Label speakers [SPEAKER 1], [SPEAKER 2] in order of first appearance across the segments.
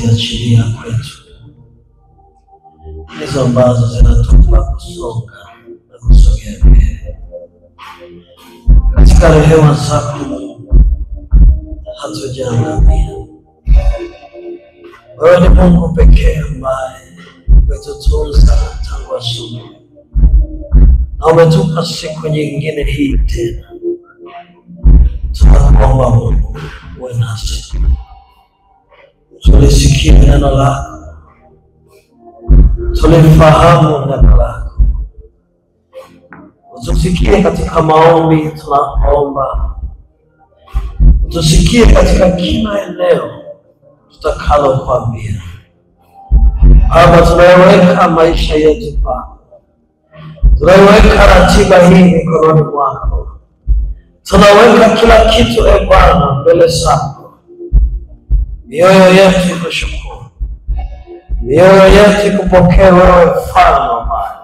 [SPEAKER 1] kuziachilia kwetu, hizo ambazo zinatupa kusonga na kusogea mbele katika rehema zako Mungu. Hatujaangamia. Wewe ni Mungu pekee ambaye umetutunza tangu asubuhi na umetupa siku nyingine hii tena. Tunakuomba Mungu uwe nasi. Tulisikia neno lako, tulifahamu neno lako. Utusikie katika maombi tunaomba, utusikie katika kila eneo tutakalo kuambia. Baba, tunaweka maisha yetu kwako, tunaweka ratiba hii mikononi mwako, tunaweka kila kitu Bwana mbele zako. Mioyo yetu ikushukuru, mioyo yetu kupokea wewe mfalme wa amani,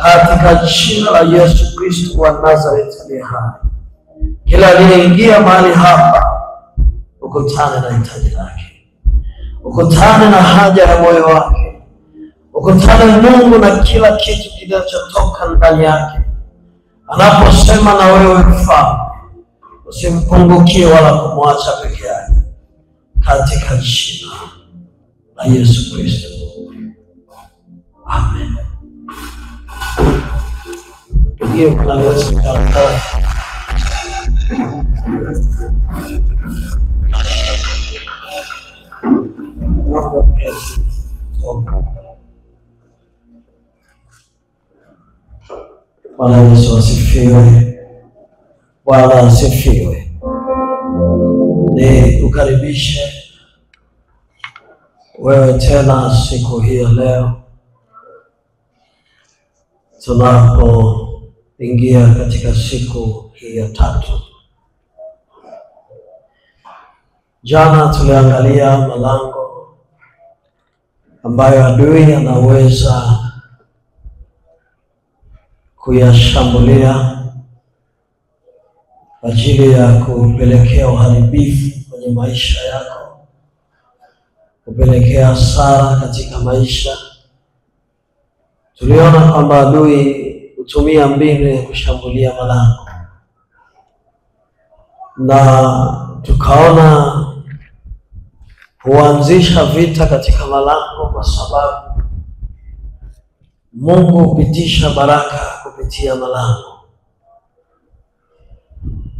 [SPEAKER 1] katika jina la Yesu Kristo wa Nazareti aliye hai. Kila aliyeingia mahali hapa ukutane na hitaji lake, ukutane na haja ya moyo wake, ukutane Mungu na kila kitu kinachotoka ndani yake. Anaposema na wewe mfalme, usimpungukie wala kumwacha peke yake, katika jina la Yesu Kristo. Amen. Hiyo tunaweza kutangaza Bwana Yesu asifiwe. Bwana asifiwe. Ni ukaribishe wewe tena siku hii ya leo, tunapoingia katika siku hii ya tatu. Jana tuliangalia malango ambayo adui anaweza kuyashambulia kwa ajili ya kupelekea uharibifu kwenye maisha yako, kupelekea hasara katika maisha. Tuliona kwamba adui hutumia mbinu ya kushambulia malango, na tukaona huanzisha vita katika malango kwa sababu Mungu hupitisha baraka kupitia malango.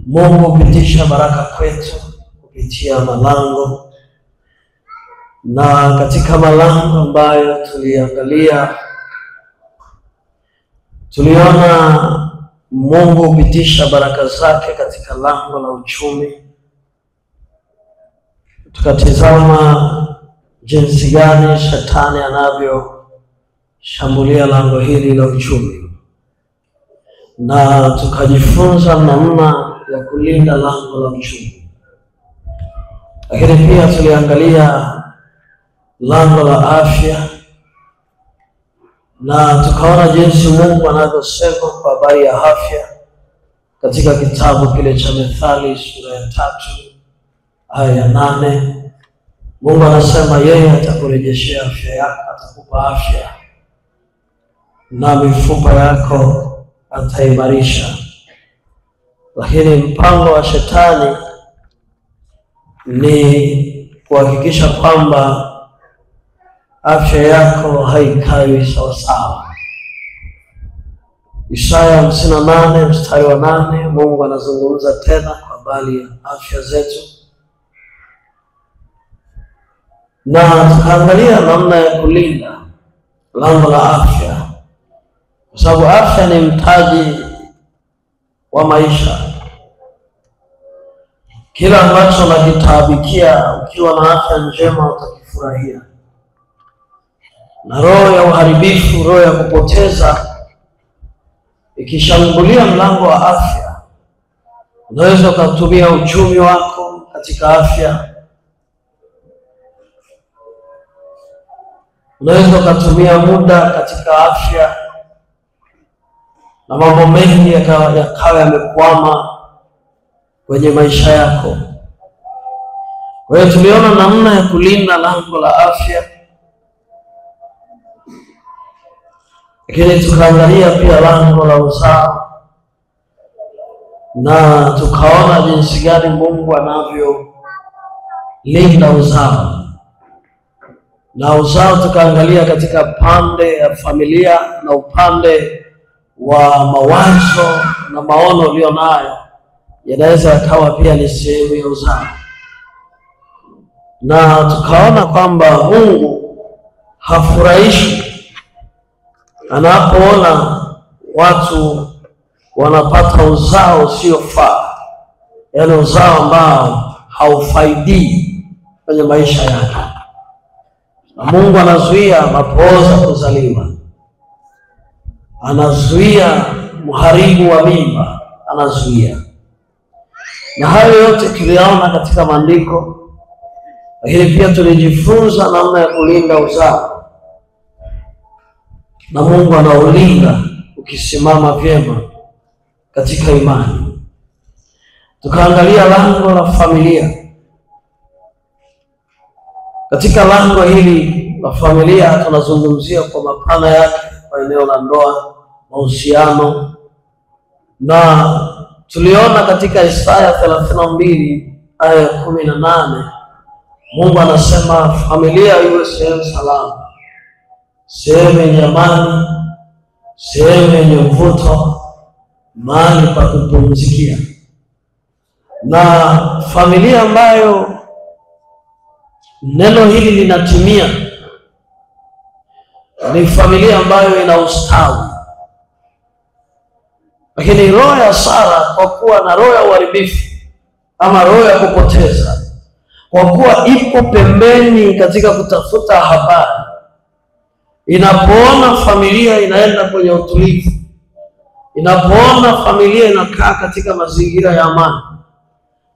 [SPEAKER 1] Mungu hupitisha baraka kwetu kupitia malango. Na katika malango ambayo tuliangalia, tuliona Mungu hupitisha baraka zake katika lango la uchumi. Tukatizama jinsi gani shetani anavyoshambulia lango hili la uchumi, na tukajifunza namna ya kulinda lango la uchumi. Lakini pia tuliangalia lango la afya, na tukaona jinsi Mungu anavyosema kwa habari ya afya katika kitabu kile cha Methali sura ya 3 aya ya 8. Mungu anasema yeye atakurejeshea afya yako, atakupa afya na mifupa yako ataimarisha. Lakini mpango wa shetani ni kuhakikisha kwamba afya yako haikai sawa sawa. Isaya 58 mstari wa 8, Mungu anazungumza tena kwa habari ya afya zetu. Na tukaangalia namna ya kulinda lango la afya, kwa sababu afya ni mtaji wa maisha. Kila ambacho unakitabikia ukiwa na afya njema utakifurahia. Na roho ya uharibifu, roho ya kupoteza ikishambulia mlango wa afya, unaweza kutumia uchumi wako katika afya, unaweza kutumia muda katika afya, na mambo mengi yakawa yamekwama kwenye maisha yako. Kwa hiyo tuliona namna ya kulinda lango la afya, lakini tukaangalia pia lango la uzao, na tukaona jinsi gani Mungu anavyolinda uzao. Na uzao tukaangalia katika pande ya familia na upande wa mawazo na maono ulionayo yanaweza yakawa pia ni sehemu ya uzao. Na tukaona kwamba Mungu hafurahishi anapoona watu wanapata uzao usiofaa, yaani uzao ambao haufaidii kwenye maisha yake. Na Mungu anazuia mapooza kuzaliwa, anazuia mharibu wa mimba, anazuia. Na hayo yote tuliyaona katika maandiko, lakini pia tulijifunza namna ya kulinda uzao, na Mungu anaulinda ukisimama vyema katika imani. Tukaangalia lango la familia. Katika lango hili la familia tunazungumzia kwa mapana yake kwa eneo la ndoa, mahusiano, na tuliona katika Isaya 32 aya 18 Mungu anasema familia iwe sehemu salama, sehemu yenye amani, sehemu yenye mvuto, mahali pa kupumzikia. Na familia ambayo neno hili linatimia ni familia ambayo ina ustawi. Lakini roho ya Sara, kwa kuwa na roho ya uharibifu ama roho ya kupoteza, kwa kuwa ipo pembeni katika kutafuta habari, inapoona familia inaenda kwenye utulivu, inapoona familia inakaa katika mazingira ya amani,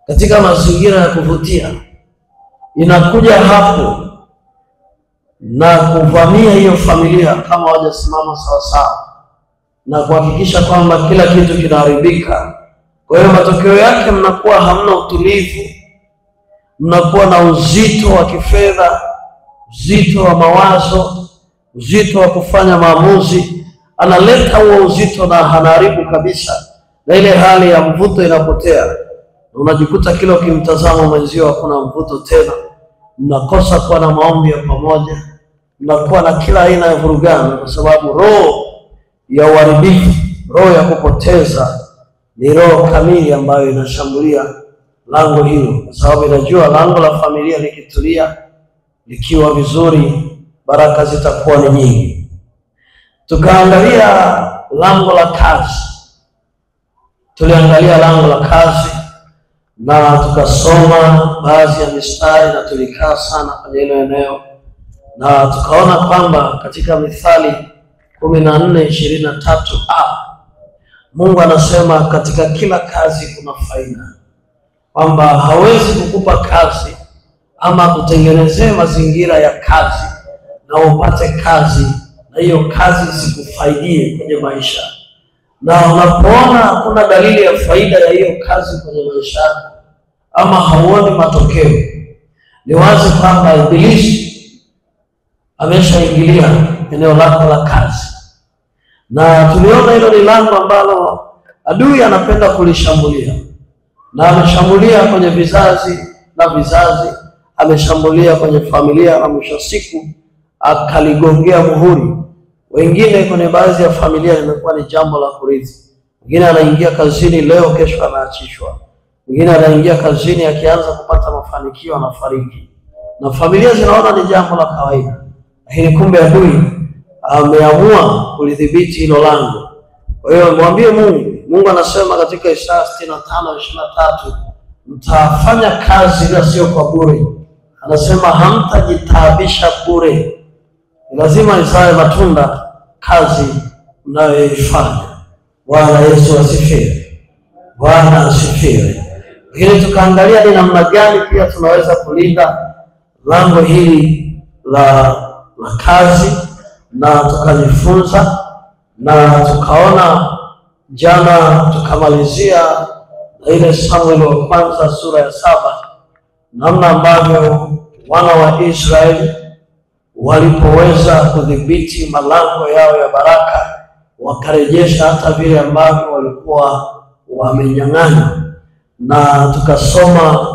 [SPEAKER 1] katika mazingira ya kuvutia, inakuja hapo na kuvamia hiyo familia kama hawajasimama sawa sawa, na kuhakikisha kwamba kila kitu kinaharibika. Kwa hiyo matokeo yake mnakuwa hamna utulivu, mnakuwa na uzito wa kifedha, uzito wa mawazo, uzito wa kufanya maamuzi. Analeta huo uzito na hanaharibu kabisa, na ile hali ya mvuto inapotea. Unajikuta kila ukimtazama mwenzio hakuna mvuto tena, mnakosa kuwa na maombi ya pamoja, mnakuwa na kila aina ya vurugano, kwa sababu roho ya uharibifu, roho ya kupoteza ni roho kamili ambayo inashambulia lango hilo, kwa sababu inajua lango la familia likitulia, likiwa vizuri, baraka zitakuwa ni nyingi. Tukaangalia lango la kazi. Tuliangalia lango la kazi na tukasoma baadhi ya mistari, na tulikaa sana kwenye hilo eneo, na tukaona kwamba katika Mithali 14:23 Mungu anasema katika kila kazi kuna faida, kwamba hawezi kukupa kazi ama kutengenezea mazingira ya kazi na upate kazi na hiyo kazi isikufaidie kwenye maisha. Na unapoona hakuna dalili ya faida ya hiyo kazi kwenye maisha ama hauoni matokeo, ni wazi kwamba Ibilisi ameshaingilia eneo lako la kazi. Na tuliona hilo ni lango ambalo adui anapenda kulishambulia, na ameshambulia kwenye vizazi na vizazi, ameshambulia kwenye familia, na mwisho siku akaligongea muhuri. Wengine kwenye baadhi ya familia imekuwa ni jambo la kurithi. Mwingine anaingia kazini leo, kesho anaachishwa. Mwingine anaingia kazini akianza kupata mafanikio anafariki, na familia zinaona ni jambo la kawaida, lakini kumbe adui ameamua kulidhibiti hilo lango. Kwa hiyo mwambie Mungu. Mungu anasema katika Isaya 65:23, mtafanya kazi ila sio kwa bure. Anasema hamtajitaabisha bure, lazima izae matunda kazi mnayoifanya. Bwana Yesu asifiwe. Bwana asifiwe. Lakini tukaangalia ni namna gani pia tunaweza kulinda lango hili la kazi, na tukajifunza na tukaona jana, tukamalizia na ile Samueli wa kwanza sura ya 7, namna ambavyo wana wa Israeli walipoweza kudhibiti malango yao ya baraka, wakarejesha hata vile ambavyo walikuwa wamenyang'anywa. Na tukasoma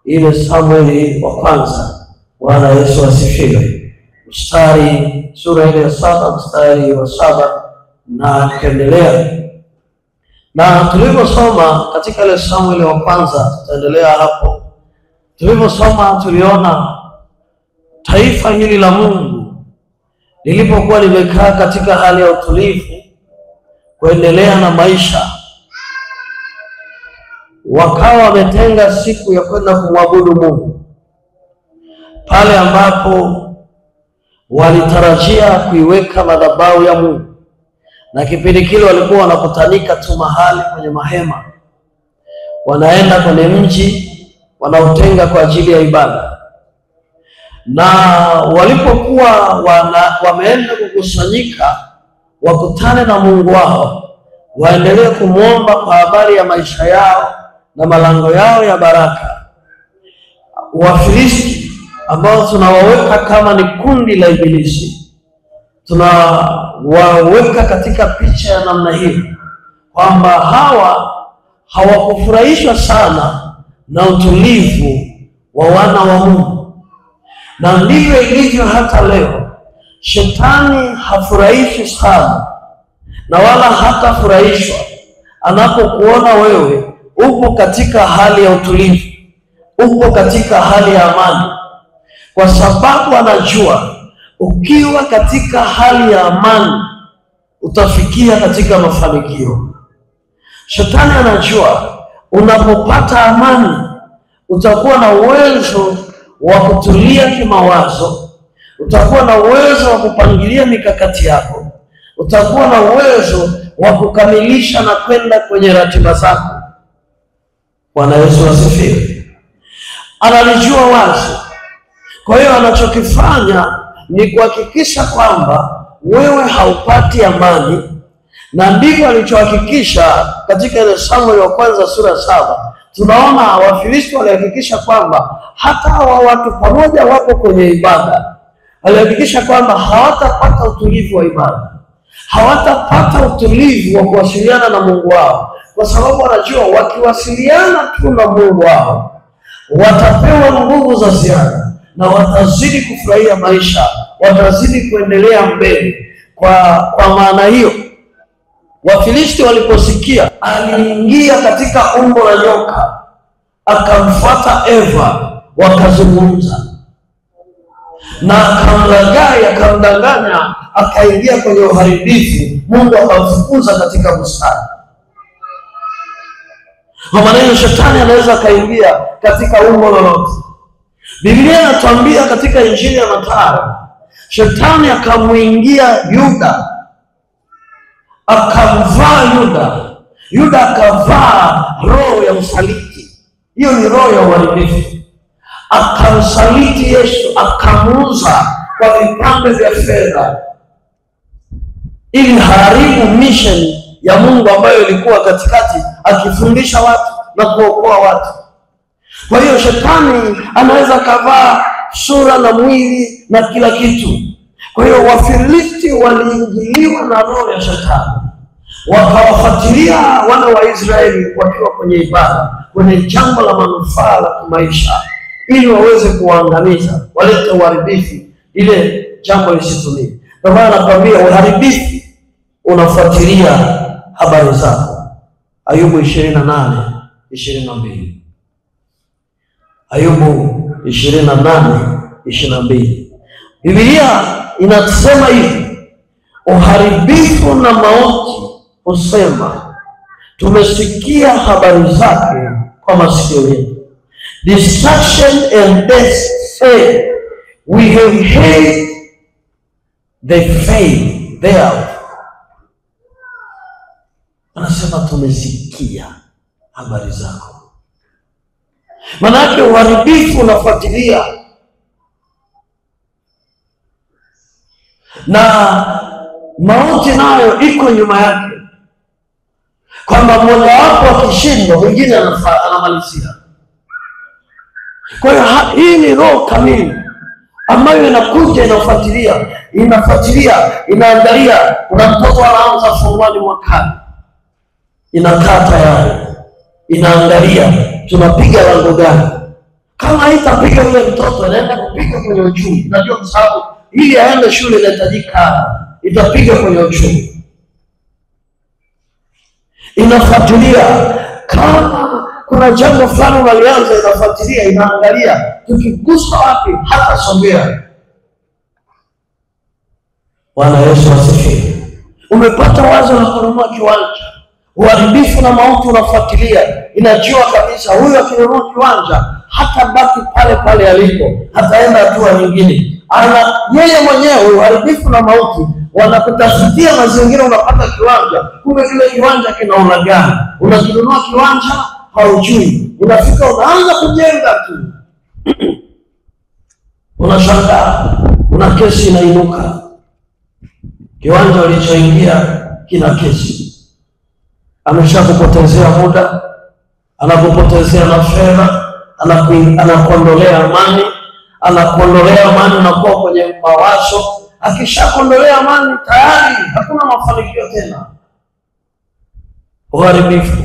[SPEAKER 1] ile Samueli wa kwanza, Bwana Yesu asifiwe, sura ile ya 7 mstari wa 7 na kuendelea. Na tuliposoma katika ile Samueli wa kwanza, tutaendelea hapo. Tuliposoma tuliona taifa hili la Mungu lilipokuwa limekaa katika hali ya utulivu kuendelea na maisha, wakawa wametenga siku ya kwenda kumwabudu Mungu, pale ambapo walitarajia kuiweka madhabahu ya Mungu. Na kipindi kile walikuwa wanakutanika tu mahali kwenye mahema, wanaenda kwenye mji wanaotenga kwa ajili ya ibada. Na walipokuwa wameenda kukusanyika wakutane na Mungu wao, waendelee kumwomba kwa habari ya maisha yao na malango yao ya baraka, Wafilisti ambao tunawaweka kama ni kundi la Ibilisi, tunawaweka katika picha ya namna hii kwamba hawa hawakufurahishwa sana na utulivu wa wana wa Mungu. Na ndivyo ilivyo hata leo. Shetani hafurahishi sana na wala hatafurahishwa anapokuona wewe upo katika hali ya utulivu, upo katika hali ya amani, kwa sababu anajua ukiwa katika hali ya amani utafikia katika mafanikio. Shetani anajua unapopata amani utakuwa na uwezo wa kutulia kimawazo, utakuwa na uwezo wa kupangilia mikakati yako, utakuwa na uwezo wa kukamilisha na kwenda kwenye ratiba zako. Bwana Yesu asifiwe. Analijua wazi. Kwa hiyo anachokifanya ni kuhakikisha kwamba wewe haupati amani, na ndivyo alichohakikisha katika ile Samueli wa kwanza sura 7. Tunaona Wafilisti walihakikisha kwamba hata hawa watu pamoja wapo kwenye ibada, walihakikisha kwamba hawatapata utulivu wa ibada, hawatapata utulivu wa kuwasiliana na Mungu wao, kwa sababu wanajua wakiwasiliana tu na Mungu wao watapewa nguvu za ziada na watazidi kufurahia maisha, watazidi kuendelea mbele. Kwa maana hiyo, Wafilisti waliposikia aliingia katika umbo la nyoka, akamfuata Eva, wakazungumza na akamlaghai, akamdanganya, akaingia kwenye uharibifu. Mungu akamfukuza katika bustani. Kwa maana hiyo, shetani anaweza akaingia katika umbo lolote. Biblia inatuambia katika Injili ya Mathayo, shetani akamuingia Yuda, akamvaa Yuda akavaa roho ya usaliti. Hiyo ni roho ya uharibifu. Akamsaliti Yesu, akamuuza kwa vipande vya fedha ili haribu mission ya Mungu ambayo ilikuwa katikati, akifundisha watu na kuokoa watu. Kwa hiyo shetani anaweza kavaa sura na mwili na kila kitu. Kwa hiyo Wafilisti waliingiliwa na roho ya shetani, wakawafuatilia wana wa Israeli wakiwa kwenye ibada, kwenye jambo la manufaa la kimaisha, ili waweze kuangamiza, walete uharibifu, ile jambo lisitumie. Kwa maana nakwambia uharibifu unafuatilia habari zako. Ayubu 28:22. Ayubu 28:22. Biblia inasema hivi: uharibifu na mauti husema, tumesikia habari zake kwa masikio yetu. Destruction and death say, we have heard the fame thereof. Anasema tumesikia habari zako. Manake uharibifu unafuatilia, na mauti nayo iko nyuma yake, kwamba mmoja wapo akishindwa mwingine anamalizia. Kwa hiyo hii ni roho kamili ambayo inakuja inafuatilia, inaangalia. Kuna mtoto anaanza form mwakani, inakaa tayari, inaangalia tunapiga lango gani. Kama haitapiga yule mtoto, anaenda kupiga kwenye uchumi. Unajua kwa sababu ili aende shule inahitajika, itapiga kwenye uchumi. Inafuatilia kama kuna jambo fulani unalianza, inafuatilia, inaangalia tukigusa wapi hata sogea. Bwana Yesu asifiwe. Umepata wazo la kununua kiwanja, uharibifu na mauti unafuatilia, inajua kabisa huyu akinunua kiwanja hata baki pale pale alipo, hataenda hatua nyingine. Yeye mwenyewe uharibifu na mauti wanakutafutia mazingira, unapata kiwanja, kumbe kile kiwanja kina ulagani. Unakinunua kiwanja haujui, unafika unaanza kujenga tu. Unashangaa, una kesi inainuka. Kiwanja ulichoingia kina kesi. Ameshakupotezea muda, anakupotezea na fedha, anakuondolea amani, unakuwa kwenye mawazo. Akishakondolea amani tayari hakuna mafanikio tena. Uharibifu.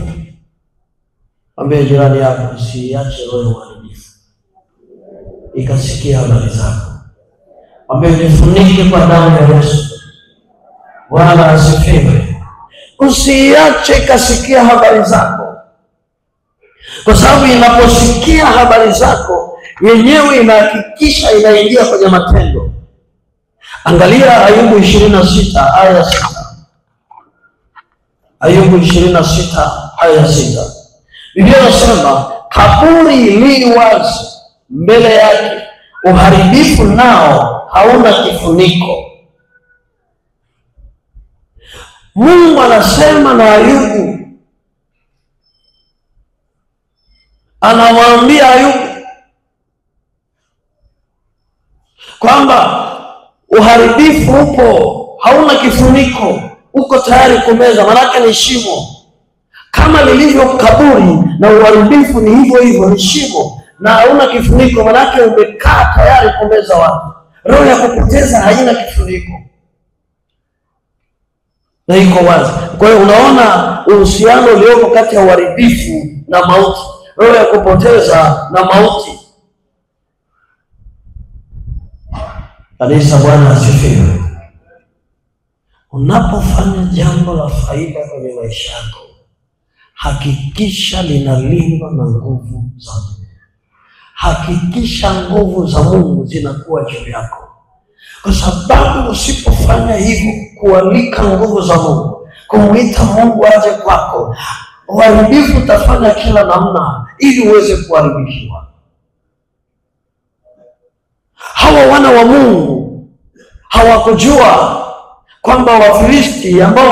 [SPEAKER 1] Ambie jirani yako, usiache roho uharibifu ikasikia habari zako. Ambie jifunike kwa damu ya Yesu. Bwana asifiwe. Usiache ikasikia habari zako, kwa sababu inaposikia habari zako yenyewe inahakikisha inaingia kwenye matendo. Angalia Ayubu 26 aya 6. Ayubu 26 aya 6. Biblia inasema kaburi li wazi mbele yake, uharibifu nao hauna kifuniko. Mungu anasema na Ayubu, anamwambia Ayubu kwamba uharibifu upo, hauna kifuniko, uko tayari kumeza. Manake ni shimo kama lilivyo kaburi, na uharibifu ni hivyo hivyo, ni shimo na hauna kifuniko. Manake umekaa tayari kumeza watu. Roho ya kupoteza haina kifuniko na iko wazi. Kwa hiyo unaona uhusiano uliopo kati ya uharibifu na mauti, roho ya kupoteza na mauti. Kanisa, Bwana asifiwe. Unapofanya jambo la faida kwenye maisha yako, hakikisha linalindwa na nguvu za Mungu. Hakikisha nguvu za Mungu zinakuwa juu yako, kwa sababu usipofanya hivyo, kualika nguvu za Mungu, kumuita Mungu aje kwako, uharibifu utafanya kila namna ili uweze kuharibikiwa. Hawa wana wa Mungu hawakujua kwamba Wafilisti ambao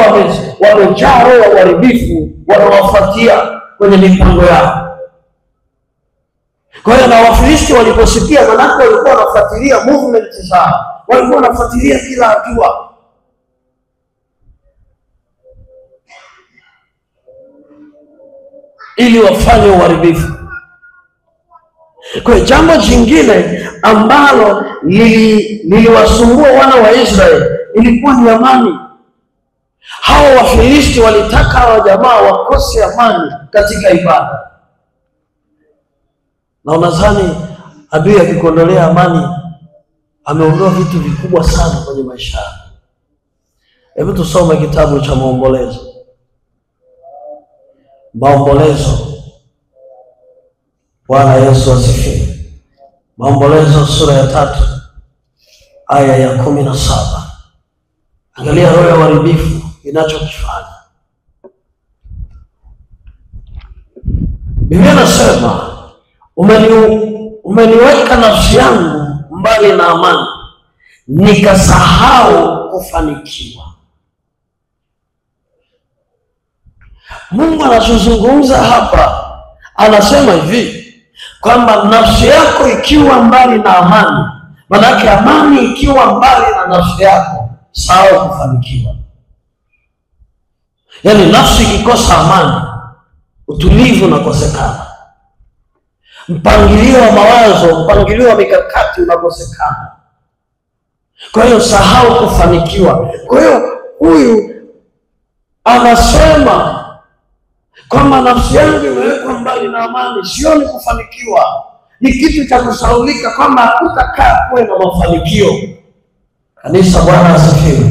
[SPEAKER 1] wamejaa roho ya uharibifu wanawafuatia kwenye mipango yao. Kwa hiyo na Wafilisti waliposikia, manake walikuwa wanafuatilia movement zao, walikuwa wanafuatilia kila hatua. Ili wafanye uharibifu. Kwa jambo jingine ambalo liliwasumbua wana wa Israeli ilikuwa ni amani. Hao Wafilisti walitaka hawa jamaa wakose amani katika ibada. Na unadhani adui akikondolea amani ameondoa vitu vikubwa sana kwenye maisha yako. Hebu tusome kitabu cha Maombolezo. Maombolezo. Bwana Yesu asifiwe. Maombolezo sura ya 3 aya ya 17. Angalia roho ya uharibifu inachokifanya. Biblia inasema umeniweka nafsi yangu mbali na amani, nikasahau kufanikiwa. Mungu anazungumza hapa, anasema hivi kwamba nafsi yako ikiwa mbali na amani, manake amani ikiwa mbali na nafsi yako, sahau kufanikiwa. Yaani nafsi ikikosa amani, utulivu unakosekana. mpangilio wa mawazo, mpangilio wa mikakati unakosekana. Kwa hiyo sahau kufanikiwa. Kwa hiyo huyu anasema kwamba nafsi yangu imewekwa mbali na amani, sioni kufanikiwa. Ni kitu cha kusahaulika kwamba utakaa kuwe na mafanikio. Kanisa, Bwana asifiwe.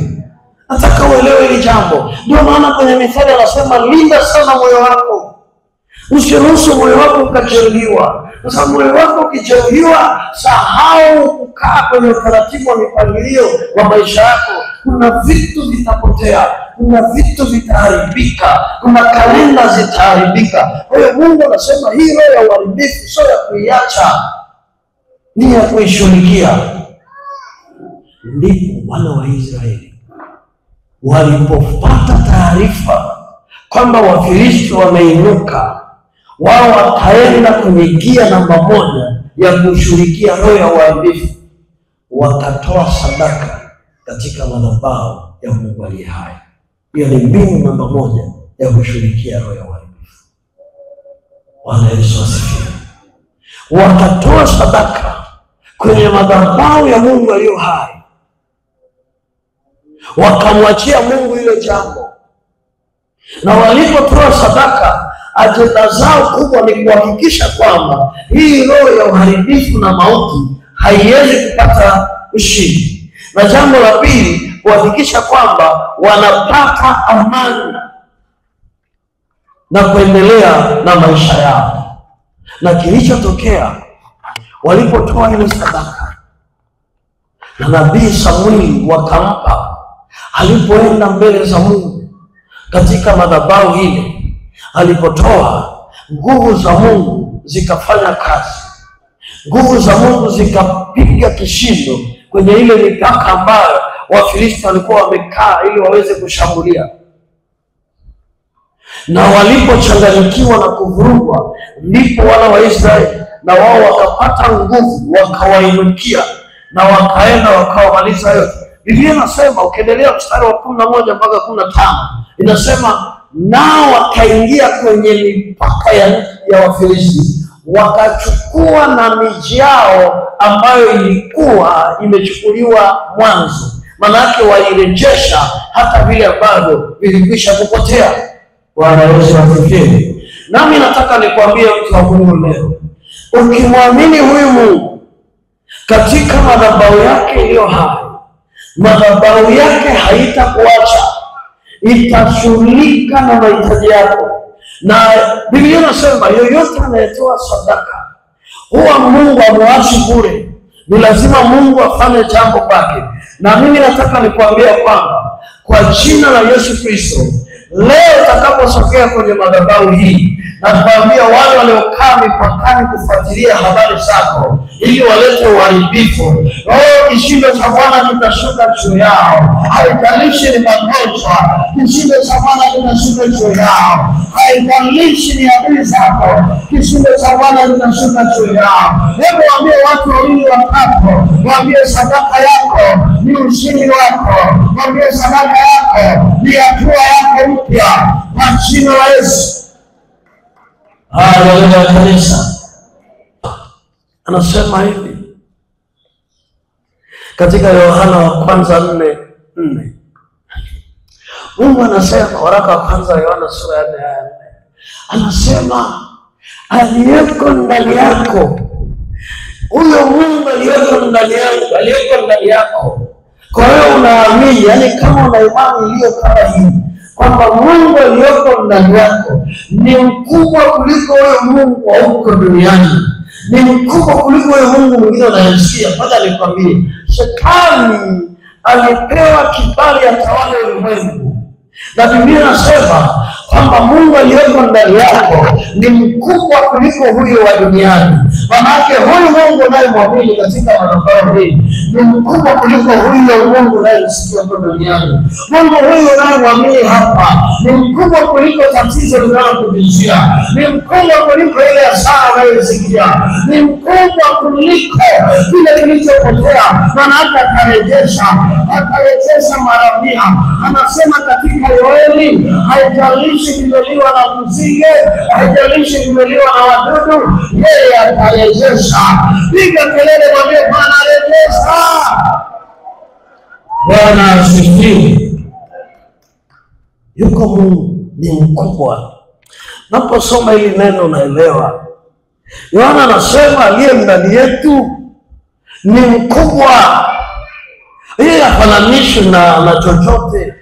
[SPEAKER 1] Nataka uelewe hili jambo. Ndio maana kwenye Mithali anasema linda sana moyo wako. Usiruhusu moyo wako ukajeruhiwa. Kwa sababu moyo wako ukijeruhiwa, sahau kukaa kwenye utaratibu wa mipangilio wa maisha yako. Kuna vitu vitapotea, kuna vitu vitaharibika, kuna kalenda zitaharibika. Kwa hiyo Mungu anasema hii roho ya uharibifu sio ya kuiacha, ni ya kuishughulikia. Ndipo wana wa Israeli walipopata taarifa kwamba Wafilisti wameinuka, wao wakaenda kwenye gia namba 1 ya kushughulikia roho ya uharibifu, wakatoa sadaka katika madhabahu ya Mungu aliye hai. Hiyo ni mbinu namba 1 ya kushughulikia roho ya uharibifu. Bwana Yesu asifiwe. Wakatoa sadaka kwenye madhabahu ya Mungu aliye hai, wakamwachia Mungu ile jambo. Na walipotoa sadaka, ajenda zao kubwa ni kuhakikisha kwamba hii roho ya uharibifu na mauti haiwezi kupata ushindi. Na jambo la pili, kuhakikisha kwamba wanapata amani na kuendelea na maisha yao. Na kilichotokea walipotoa ile sadaka, na nabii Samueli wakampa, alipoenda mbele za Mungu katika madhabahu ile, alipotoa, nguvu za Mungu zikafanya kazi. Nguvu za Mungu zikapiga kishindo kwenye ile mipaka ambayo Wafilisti walikuwa wamekaa ili waweze kushambulia. Na walipochanganyikiwa na kuvurugwa, ndipo wana wa Israeli na wao wakapata nguvu, wakawainukia na wakaenda wakawamaliza yote. Biblia inasema, ukiendelea mstari wa 11 mpaka 15, inasema nao wakaingia kwenye mipaka ya Wafilisti, wakachukua na miji yao ambayo ilikuwa imechukuliwa mwanzo. Manake walirejesha hata vile ambavyo vilikwisha kupotea. Bwana Yesu asifiwe. Nami nataka nikwambie mtu wa Mungu leo, ukimwamini huyu Mungu katika madhabahu yake iliyo hai, madhabahu yake haitakuacha, itashughulika na mahitaji yako. Na Biblia inasema yoyote anayetoa sadaka, huwa Mungu amwachi bure. Ni lazima Mungu afanye jambo kwake. Na mimi nataka nikwambia kwamba kwa jina la Yesu Kristo, leo utakaposogea kwenye madhabahu hii, na kuambia wale waliokaa mipakani kufuatilia habari zako ili walete uharibifu, kishindo cha Bwana kitashuka juu yao. Haijalishi ni magonjwa, kishindo cha Bwana kitashuka juu yao. Haijalishi ni adui zako, kishindo cha Bwana kitashuka juu yao. Hebu waambie watu wawili watatu, waambie sadaka yako ni ushindi wako, waambie sadaka yako ni hatua yako mpya kwa jina la Yesu. Haleluya kanisa. Anasema hivi katika Yohana wa kwanza 4:4. Mungu anasema, waraka wa kwanza Yohana sura ya 4 aya 4. Anasema aliyeko ndani yako, huyo Mungu aliyeko ndani yangu, aliyeko ndani yako. Kwa hiyo unaamini, yani kama una imani iliyo kama hii, kwamba Mungu aliyoko ndani yako ni mkubwa kuliko huyo Mungu wa huko duniani, ni mkubwa kuliko huyo Mungu mwingine unayemsikia. Mpaka nikwambie, Shetani alipewa kibali atawale ulimwengu. Na Biblia inasema kwamba Mungu aliyeko ndani yako ni mkubwa kuliko huyo wa duniani. Manake huyu Mungu unayemwamini katika madhabahu hii ni mkubwa kuliko huyo Mungu unayemsikia kwa duniani. Mungu huyu unayemwamini hapa ni mkubwa kuliko tatizo linalokujia, ni mkubwa kuliko ile hasara unayosikia, ni mkubwa kuliko kile kilichopotea, maana atarejesha mara 100. Anasema katika Yoeli, haijalishi kimeliwa na nzige, haijalishi kimeliwa na wadudu, yeye atarejesha. Piga kelele, mwambie Bwana rejesha. Bwana asifiwe. Yuko Mungu ni mkubwa. Naposoma hili neno naelewa. Yohana anasema aliye ndani yetu ni mkubwa. Yeye hafananishwi na chochote.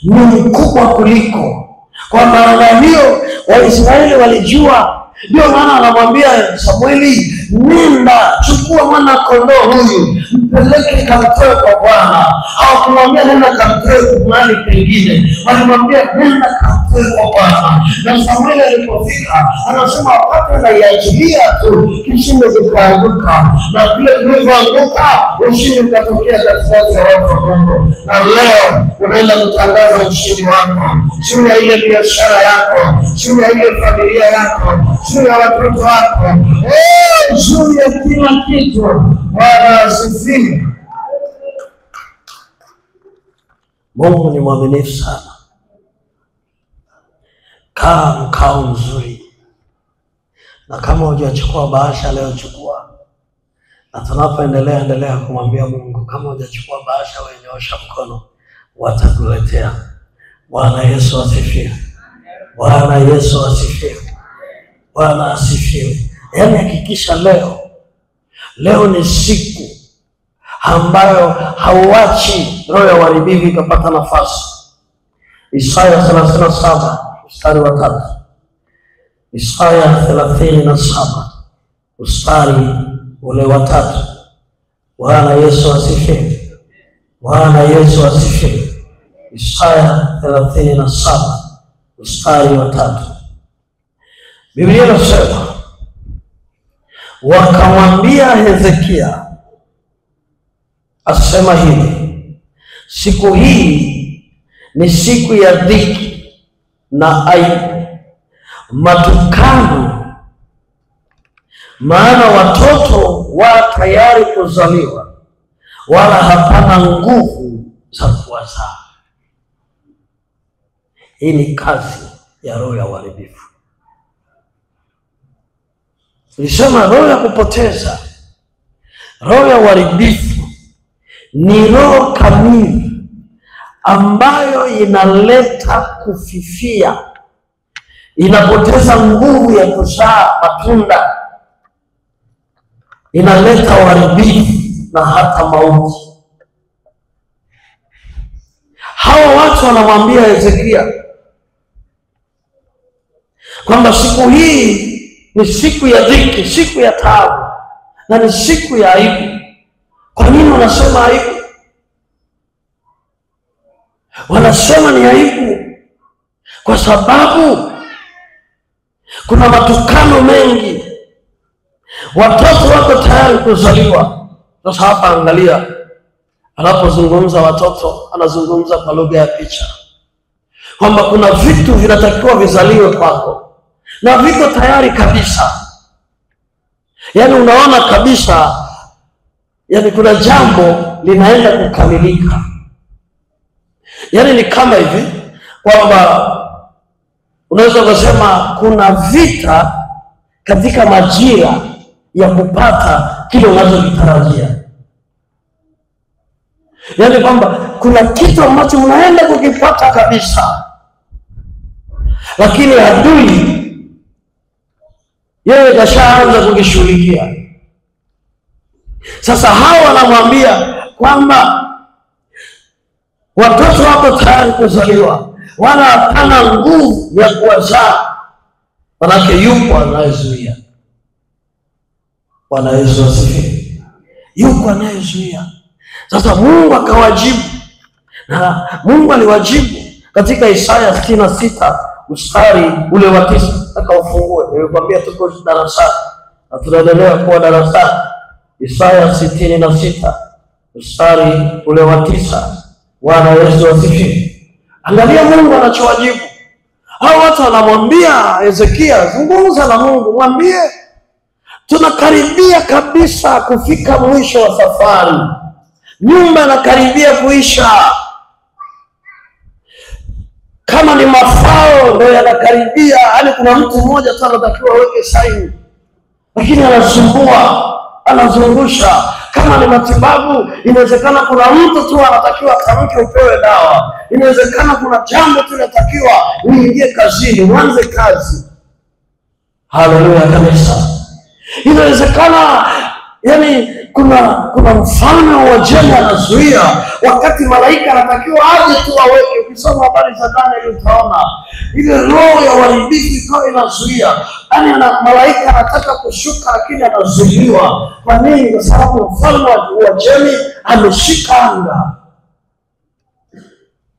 [SPEAKER 1] Ni mkubwa kuliko. Kwa maana hiyo Waisraeli walijua. Ndio maana anamwambia Samueli, nenda chukua mwana kondoo huyu, mpeleke kamtoe kwa Bwana. Au kumwambia nenda kamtoe mahali pengine, walimwambia nenda kamtoe kwa Bwana. Na Samueli alipofika, anasema wakati anaiachilia tu, kishindo kikaanguka, na vile vilivyoanguka ushindi ukatokea katikati ya watu wa Mungu. Na leo unaenda kutangaza ushindi wako juu ya ile biashara yako, juu ya ile familia yako, juu ya watoto wako, juu ya kila kitu. Bwana asifiwe. Mungu ni mwaminifu sana. Kaa mkao mzuri, na kama hujachukua bahasha leo chukua, na tunapoendelea kumwambia Mungu, kama hujachukua bahasha wewe nyoosha mkono, watakuletea. Bwana Yesu asifiwe. Bwana Yesu asifiwe. Bwana asifiwe. Yaani hakikisha leo ni siku ambayo hauachi roho ya uharibifu ikapata nafasi. Isaya 37 mstari wa 3. Isaya 37 mstari ule wa 3. Bwana Yesu asifiwe. Bwana Yesu asifiwe. Isaya 37 mstari wa 3. Biblia inasema, wakamwambia Hezekia, asema hivi, siku hii ni siku ya dhiki na aibu, matukano, maana watoto wa tayari kuzaliwa, wala hapana nguvu za kuwazaa. Hii ni kazi ya roho ya uharibifu. Tulisema roho ya kupoteza, roho ya uharibifu ni roho kamili ambayo inaleta kufifia, inapoteza nguvu ya kuzaa matunda, inaleta uharibifu na hata mauti. Hawa watu wanamwambia Hezekia kwamba siku hii ni siku ya dhiki, siku ya taabu, na ni siku ya aibu. Kwa nini wanasema aibu? Wanasema ni aibu kwa sababu kuna matukano mengi. Watoto wako tayari kuzaliwa. Sasa hapa angalia, anapozungumza watoto, anazungumza kwa lugha ya picha, kwamba kuna vitu vinatakiwa vizaliwe kwako na viko tayari kabisa. Yaani unaona kabisa, yaani kuna jambo linaenda kukamilika. Yaani ni kama hivi kwamba unaweza kusema kuna vita katika majira ya kupata kile unachokitarajia. Yaani kwamba kuna kitu ambacho unaenda kukipata kabisa, lakini adui yeye kashaanza kukishughulikia. Sasa hawa wanamwambia kwamba watoto wako tayari kuzaliwa, wala hapana nguvu ya kuwazaa. Manake yupo anayezuia. Bwana Yesu asifiwe. Yupo anayezuia. Sasa Mungu akawajibu, na Mungu aliwajibu katika Isaya 66 mstari ule wa 9. Akaufungue. Nilikwambia tuko darasani na tunaendelea kuwa darasani. Isaya 66 mstari ule wa 9. Bwana Yesu asifiwe. Angalia Mungu anachowajibu. Hao watu wanamwambia Hezekia, zungumza na Mungu, mwambie Tunakaribia kabisa kufika mwisho wa safari. Nyumba inakaribia kuisha. Kama ni mafao ndio yanakaribia, hadi kuna mtu mmoja tu anatakiwa aweke saini, lakini anasumbua, anazungusha. Kama ni matibabu, inawezekana kuna mtu tu anatakiwa atamke upewe dawa. Inawezekana kuna jambo tu linatakiwa uingie kazini, uanze kazi. Haleluya kanisa. Inawezekana kuna mfalme wa Uajemi anazuia, wakati malaika anatakiwa aje tu aweke. Ukisoma habari za Danieli utaona ile roho ya uharibifu ikawa inazuia. Malaika anataka kushuka lakini anazuiliwa. Kwa nini? Kwa sababu mfalme wa Uajemi ameshika anga.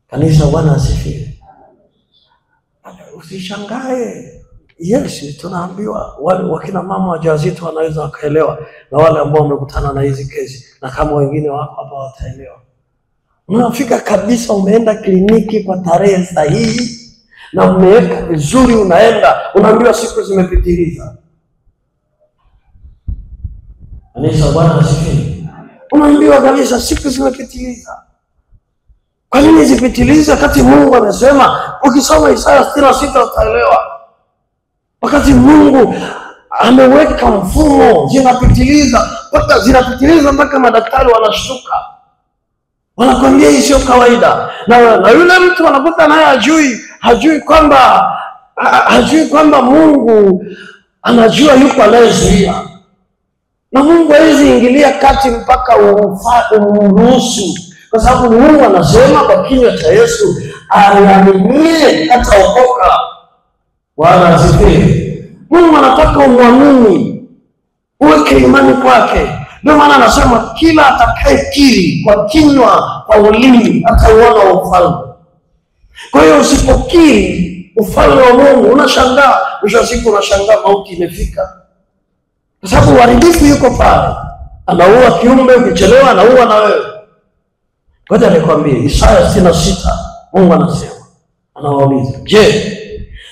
[SPEAKER 1] Kanisa, Bwana asifiwe. Usishangae. Yes, tunaambiwa wale wakina mama wajawazito wanaweza wakaelewa, na wale ambao wamekutana na hizi kesi, na kama wengine wako hapa wataelewa. Unafika kabisa, umeenda kliniki kwa tarehe sahihi na umeweka vizuri, unaambiwa siku zimepitiliza. Kanisa, Bwana asifiwe. Unaambiwa kabisa siku zimepitiliza. Kwa nini zipitiliza wakati Mungu anasema? Ukisoma Isaya 66 utaelewa. Wakati Mungu ameweka mfumo, zinapitiliza mpaka madaktari wanashtuka. Wanakwambia hii sio kawaida. Na yule mtu anakuta naye hajui kwamba Mungu anajua yuko anayezuia. Na Mungu hawezi ingilia kati mpaka uruhusu. Kwa sababu Mungu anasema kwa kinywa cha Yesu, anaaminie ataokoka. Bwana asifiwe. Mungu anataka umwamini, uweke imani kwake. Ndio maana anasema kila atakayekiri kwa kinywa, kwa ulimi, atauona ufalme. Kwa hiyo usipokiri ufalme wa Mungu, unashangaa, mwisho wa siku unashangaa mauti imefika. Kwa sababu uharibifu yuko pale. Anaua kiumbe, ukichelewa anaua na wewe. Ngoja nikwambie, Isaya 66, Mungu anasema, anawauliza, je,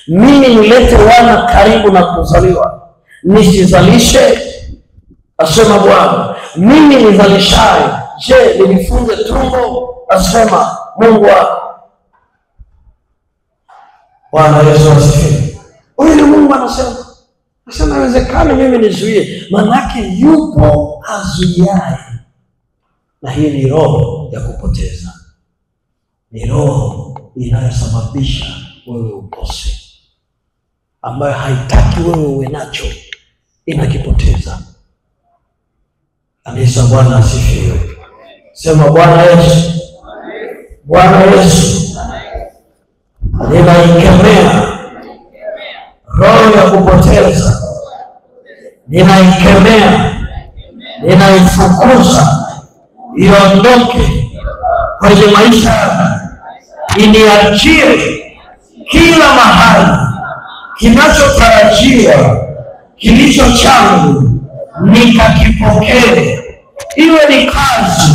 [SPEAKER 1] mimi nilete wana karibu na kuzaliwa, nisizalishe? Asema Bwana. Mimi nizalishaye, je, nilifunge tumbo? Asema Mungu wako. Bwana Yesu asifiwe. Huyu ni Mungu anasema. Anasema haiwezekani mimi nizuie. Manake yupo azuiaye. Na hii ni roho ya kupoteza. Ni roho inayosababisha wewe ukose, ambayo haitaki wewe uwe nacho, inakipoteza. Kanisa, Bwana asifiwe. Sema Bwana Yesu. Bwana Yesu. Ninaikemea roho ya kupoteza. Ninaikemea, ninaifukuza, iondoke kwenye maisha yangu. Iniachie kila mahali kinachotarajiwa kilicho changu nikakipokee. Iwe ni kazi,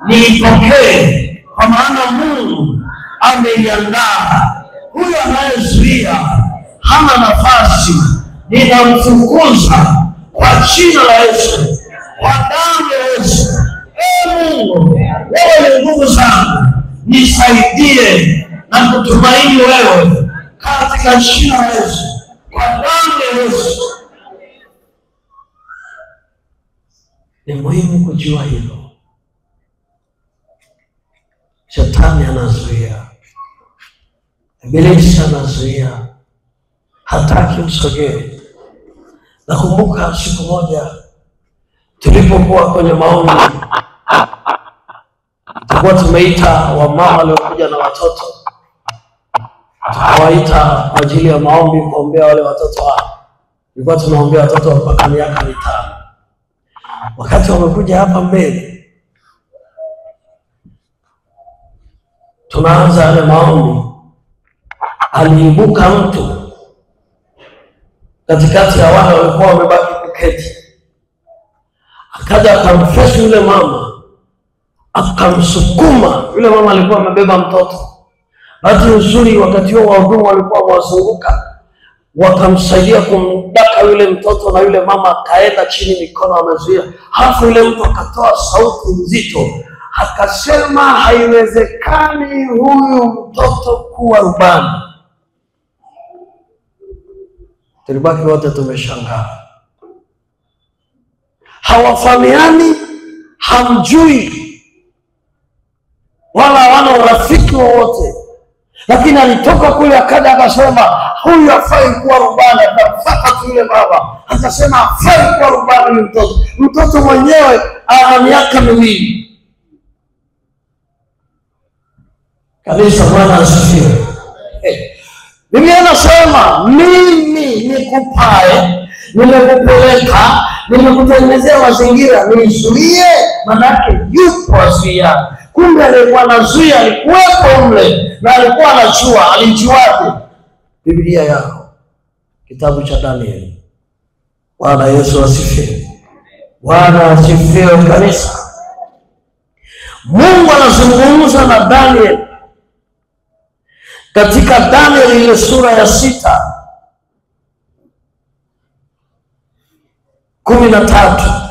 [SPEAKER 1] niipokee, kwa maana Mungu ameiandaa. Huyo anayezuia hana nafasi. Ninamfukuza kwa jina la Yesu, kwa damu ya Yesu. Mungu, wewe ni nguvu zangu, nisaidie na kutumaini wewe katika jina la Yesu, kwa damu ya Yesu. Ni muhimu kujua hilo. Shetani anazuia, Ibilisi anazuia, hataki usogee. Nakumbuka siku moja tulipokuwa kwenye maombi, tulikuwa tumeita wamama waliokuja na watoto, tukawaita kwa ajili ya maombi kuombea wale watoto hao. Tulikuwa tunaombea watoto mpaka miaka 5. Wakati wamekuja hapa mbele, tunaanza yale maombi, aliibuka mtu katikati ya wale walikuwa wamebaki kuketi. Akaja akamfesi yule mama, akamsukuma. Yule mama alikuwa amebeba mtoto. Bahati nzuri wakati huo wahudumu walikuwa wazunguka, wakamsaidia kumdaka yule mtoto, na yule mama akaenda chini, mikono amezuia. Halafu yule mtu akatoa sauti nzito akasema, haiwezekani huyu mtoto kuwa rubani. Tulibaki wote tumeshangaa. Hawafahamiani, hamjui, wala hawana urafiki wowote, lakini alitoka kule akaja akasema, huyu hafai kuwa rubani. Akamfuata yule baba akasema, hafai kuwa rubani mtoto. Mtoto mwenyewe ana miaka 2. Kanisa, Bwana asifiwe. Biblia inasema, mimi nikupae, nimekupeleka, nimekutengenezea mazingira, nizuie. Manake yupo azuia. Kumbe alikuwa anazuia, alikuwepo mle na alikuwa anajua. Alijuaje? Biblia yako, kitabu cha Danieli. Bwana Yesu asifiwe. Bwana asifiwe kanisa. Mungu anazungumza na Danieli katika Danieli ile sura ya 6:13.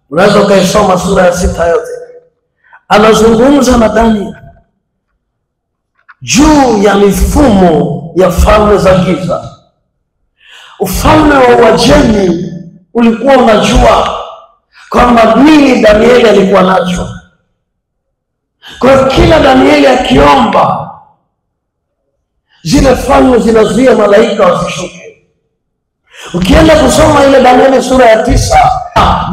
[SPEAKER 1] Unaweza ukaisoma sura ya 6 yote. Anazungumza na Danieli juu ya mifumo ya falme za giza. Ufalme wa Uajemi ulikuwa unajua kwamba nini Danieli alikuwa nacho. Kwa hiyo kila Danieli akiomba, zile falme zinazuia malaika wasishuke. Ukienda kusoma ile Danieli sura ya 9,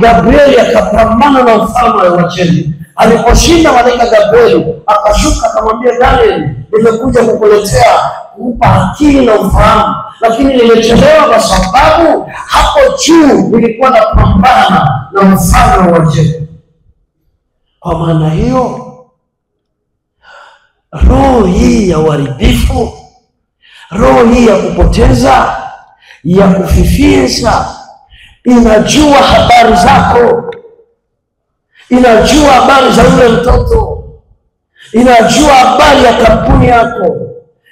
[SPEAKER 1] Gabrieli akapambana na mfalme wa Uajemi. Aliposhinda, malaika Gabrieli akashuka akamwambia Danieli, nimekuja kukuletea, kukupa akili na ufahamu, lakini nimechelewa kwa sababu hapo juu nilikuwa napambana na mfalme wa Uajemi. Kwa maana hiyo, roho hii ya uharibifu, roho hii ya kupoteza, ya kufifisha, inajua habari zako, inajua habari za yule mtoto, inajua habari ya kampuni yako,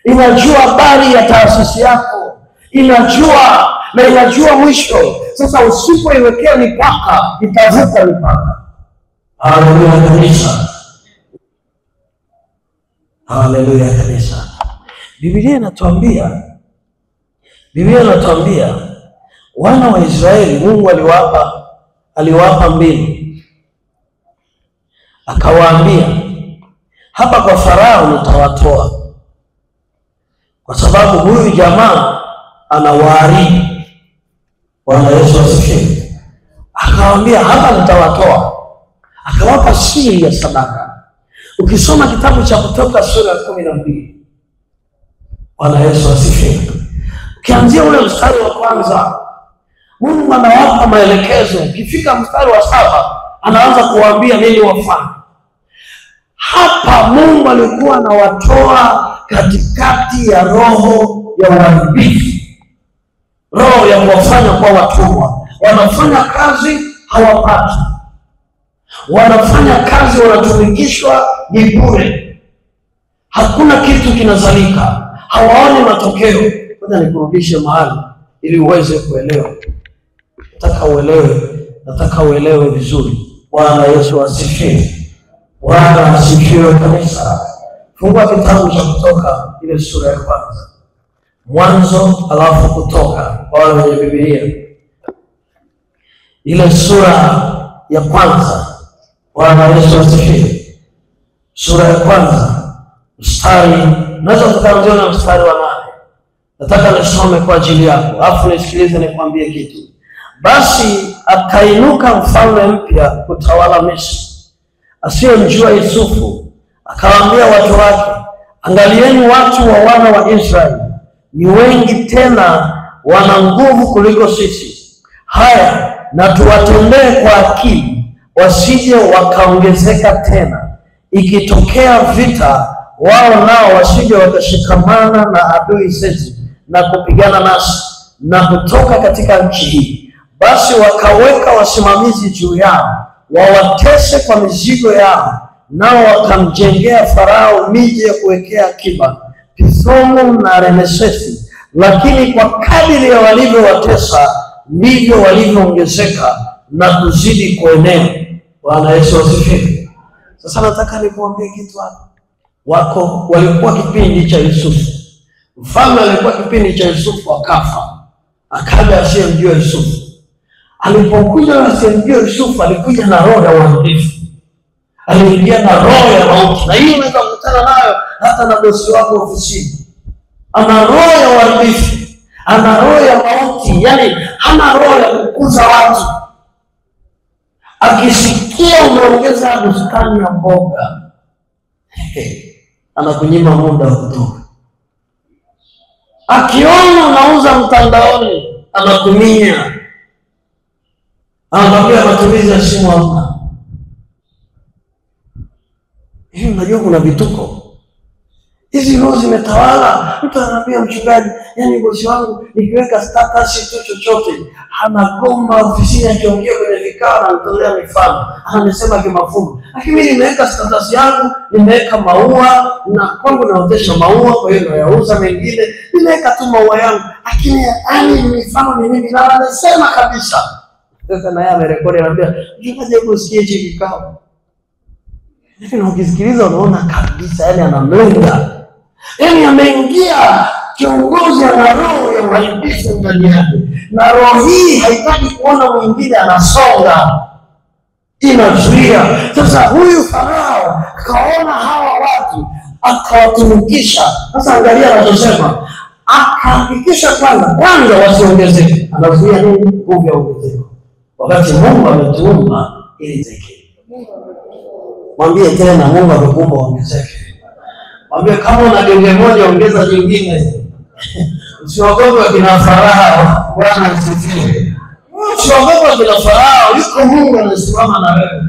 [SPEAKER 1] inajua habari ya taasisi yako, inajua na inajua mwisho. Sasa usipoiwekea mipaka, itavuka mipaka. Haleluya kanisa. Haleluya kanisa. Biblia inatuambia wana wa Israeli, Mungu aliwapa mbinu. Akawaambia, hapa kwa Farao nitawatoa, kwa sababu huyu jamaa anawaharibu. Bwana Yesu asifiwe. Akawaambia, hapa nitawatoa. Akawapa siri ya sadaka. Ukisoma kitabu cha Kutoka sura ya 12. Bwana Yesu asifiwe. Ukianzia ule mstari wa 1, Mungu anawapa maelekezo. Ukifika mstari wa 7, anaanza kuwaambia nini wafanye. Hapa Mungu alikuwa anawatoa katikati ya roho ya uharibifu, roho ya kuwafanya kwa watumwa. Wanafanya kazi hawapati, wanafanya kazi wanatumikishwa ni bure, hakuna kitu kinazalika, hawaoni matokeo. Ngoja nikurudishe mahali ili uweze kuelewa. Nataka uelewe vizuri. Bwana Yesu asifiwe. Bwana asifiwe kanisa. Fungua kitabu cha Kutoka ile sura ya 1. Mwanzo alafu Kutoka, wale wenye Biblia. Ile sura ya 1. Bwana Yesu asifiwe. Sura ya 1 mstari, naweza kuanzia na mstari wa 8. Nataka nisome kwa ajili yako, alafu nisikilize nikwambie kitu. Basi akainuka mfalme mpya kutawala Misri, asiyemjua Yusufu. Akawaambia watu wake, angalieni, watu wa wana wa Israeli ni wengi, tena wana nguvu kuliko sisi. Haya, na tuwatendee kwa akili, wasije wakaongezeka tena. Ikitokea vita, wao nao wasije wakashikamana na adui zetu na kupigana nasi na kutoka katika nchi hii. Basi wakaweka wasimamizi juu yao, wawatese kwa mizigo yao, nao wakamjengea Farao miji ya kuwekea akiba, Pithomu na Ramesesi, lakini kwa kadiri ya walivyowatesa ndivyo walivyoongezeka na kuzidi kuenea. Bwana Yesu asifiwe. Sasa nataka nikuambie kitu hapa. Walikuwa kipindi cha Yusufu. Mfalme alikuwa kipindi cha Yusufu, akafa. Akaja asiyemjua Yusufu. Alipokuja asiyemjua Yusufu, alikuja na roho ya uadilifu. Aliingia na roho ya mauti. Na hiyo unaweza kukutana nayo hata na bosi wako ofisini. Ana roho ya uadilifu, ana roho ya mauti, yani hana roho ya kukuza watu. Akisikia umeongeza bustani ya mboga, anakunyima muda wa kutoka. Akiona unauza mtandaoni, anakuminya. Anakwambia matumizi ya simu hamna. Hivi unajua kuna vituko. Hizi roho zimetawala. Mtu anambia mchungaji, yani bosi wangu nikiweka status tu chochote, anagoma ofisini akiongea kwenye vikao na anatolea mifano. Anasema kimafumbo. Lakini mimi nimeweka status yangu, nimeweka maua na kwangu naotesha maua, kwa hiyo nayauza mengine. Nimeweka tu maua yangu. Lakini yani mifano ni mimi na anasema kabisa. Sasa naye amerekodi anambia, "Mchungaji hebu usikie hichi kikao." Lakini ukisikiliza unaona kabisa yani anamlenga. Yani ameingia kiongozi ana roho ya uharibifu ndani yake. Na roho hii haitaki kuona mwingine anasonga. Inazuia. Sasa huyu Farao akaona hawa watu, akawatumikisha. Sasa angalia anachosema. Akahakikisha kwanza wasiongezeke. Anazuia nini? Nguvu ya ongezeko. Wakati Mungu ametuumba ili teke. Mwambie tena Mungu amekuumba ongezeke. Mwambie kama una genge moja ongeza jingine. Usiogope kina Farao, Bwana asifiwe. Usiogope kina Farao, yuko Mungu anasimama na wewe.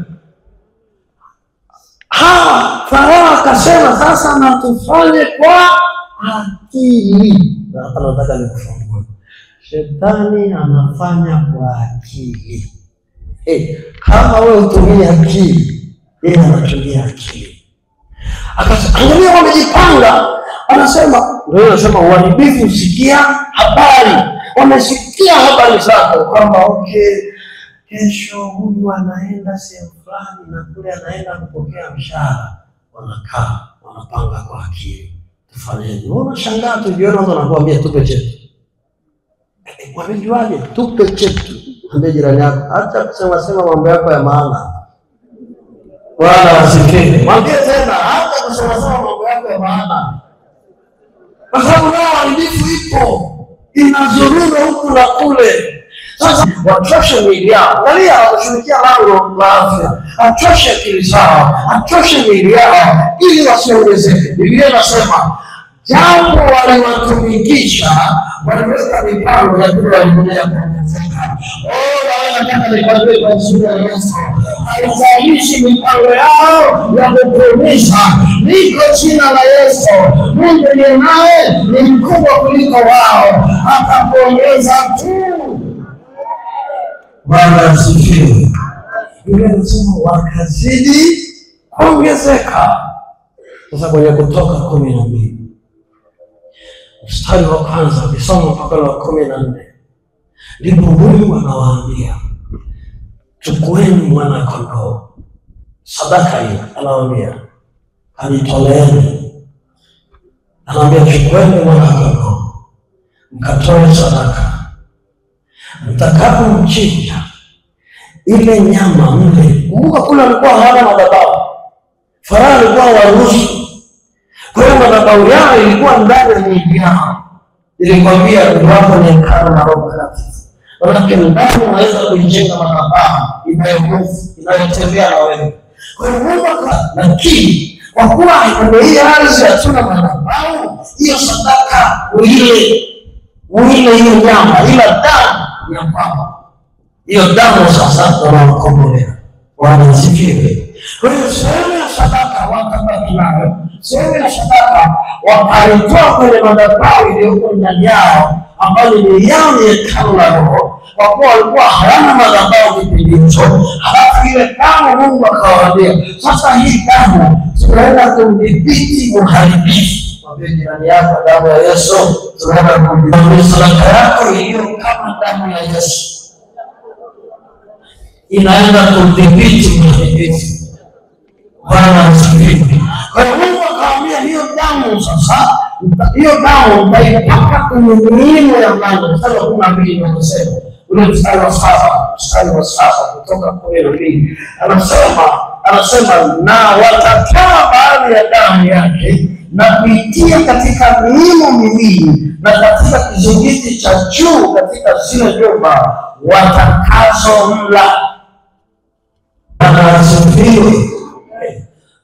[SPEAKER 1] Farao akasema sasa na tufanye kwa akili. Na hapa nataka nikufungue. Shetani anafanya kwa akili. Kama wewe utumie akili, yeye anatumia akili. Angalia wamejipanga, anasema uharibifu usikia habari. Wamesikia habari zako kwamba kesho huyu anaenda sehemu fulani na kule anaenda kupokea mshahara. Wanakaa, wanapanga kwa akili. Tufanyeje? Unashangaa tujiona watu wanakuambia tupe chetu. Wamejuaje? Tupe chetu. Ambie jirani yako, acha kusema mambo yako ya maana. Bwana asifiwe. Mwambie tena, hata kusema mambo yako ya maana. Kwa sababu nao uharibifu ipo. Inazurura huku na kule. Sasa wachoshe miili yao. Angalia wanashughulikia lango la afya. Achoshe akili zao. Achoshe miili yao ili wasiongezeke. Biblia inasema jambo waliwatumikisha, waliweka mipango ya kule walikuja kuongezeka. Nataka nikwambie kwa jina la Yesu, haijalishi mipango yao ya kukuumisha, liko jina la Yesu. Mungu ndiye naye ni mkubwa kuliko wao, atakuongeza tu. Bwana asifiwe. Biblia inasema wakazidi kuongezeka. Sasa kwenye Kutoka 12 mstari wa kwanza ukisoma mpaka wa 14, ndipo Mungu anawaambia chukueni mwana kondoo, sadaka hii. Anawaambia ajitoleeni. Anawaambia chukueni mwana kondoo mkatoe sadaka, mtakapomchinja ile nyama mle. Kumbuka kule alikuwa hawana madhabahu. Farao alikuwa waruhusu. Kwa hiyo madhabahu yao ilikuwa ndani ya miili yao. Nilikwambia ndio hapo ni hekalu la Roho Mtakatifu. Maana ndani unaweza kujenga madhabahu inayotembea na wewe. Kwa hiyo Mungu lakini kwa kuwa ndio hii ardhi hatuna madhabahu, hiyo sadaka uile hiyo nyama, ila damu ya Baba. Hiyo damu sasa tunakombolea. Bwana asifiwe. Kwa hiyo sehemu ya sadaka wakabaki nayo, sehemu ya sadaka wakaitoa kwenye madhabahu iliyokuwa ndani yao, ambayo ni yao ni hekalu la Roho, kwa kuwa walikuwa hawana madhabahu kipindi hicho. Halafu ile damu Mungu akawaambia, sasa hii damu tunaenda kumdhibiti uharibifu. Mwambie jirani yako, damu ya Yesu tunaenda kuitumia. Sadaka yako iliyo kama damu ya Yesu inaenda kudhibiti mdhibiti. Bwana asifiwe. Kwa hiyo Mungu akamwambia hiyo damu sasa, hiyo damu utaipaka kwenye miimo ya mlango. Mstari wa 12 unasema, ule mstari wa 7 kutoka 12 anasema na watataa baadhi ya damu yake na kuitia katika miimo miwili na katika kizingiti cha juu katika zile nyumba watakazo mla. Bwana asifiwe.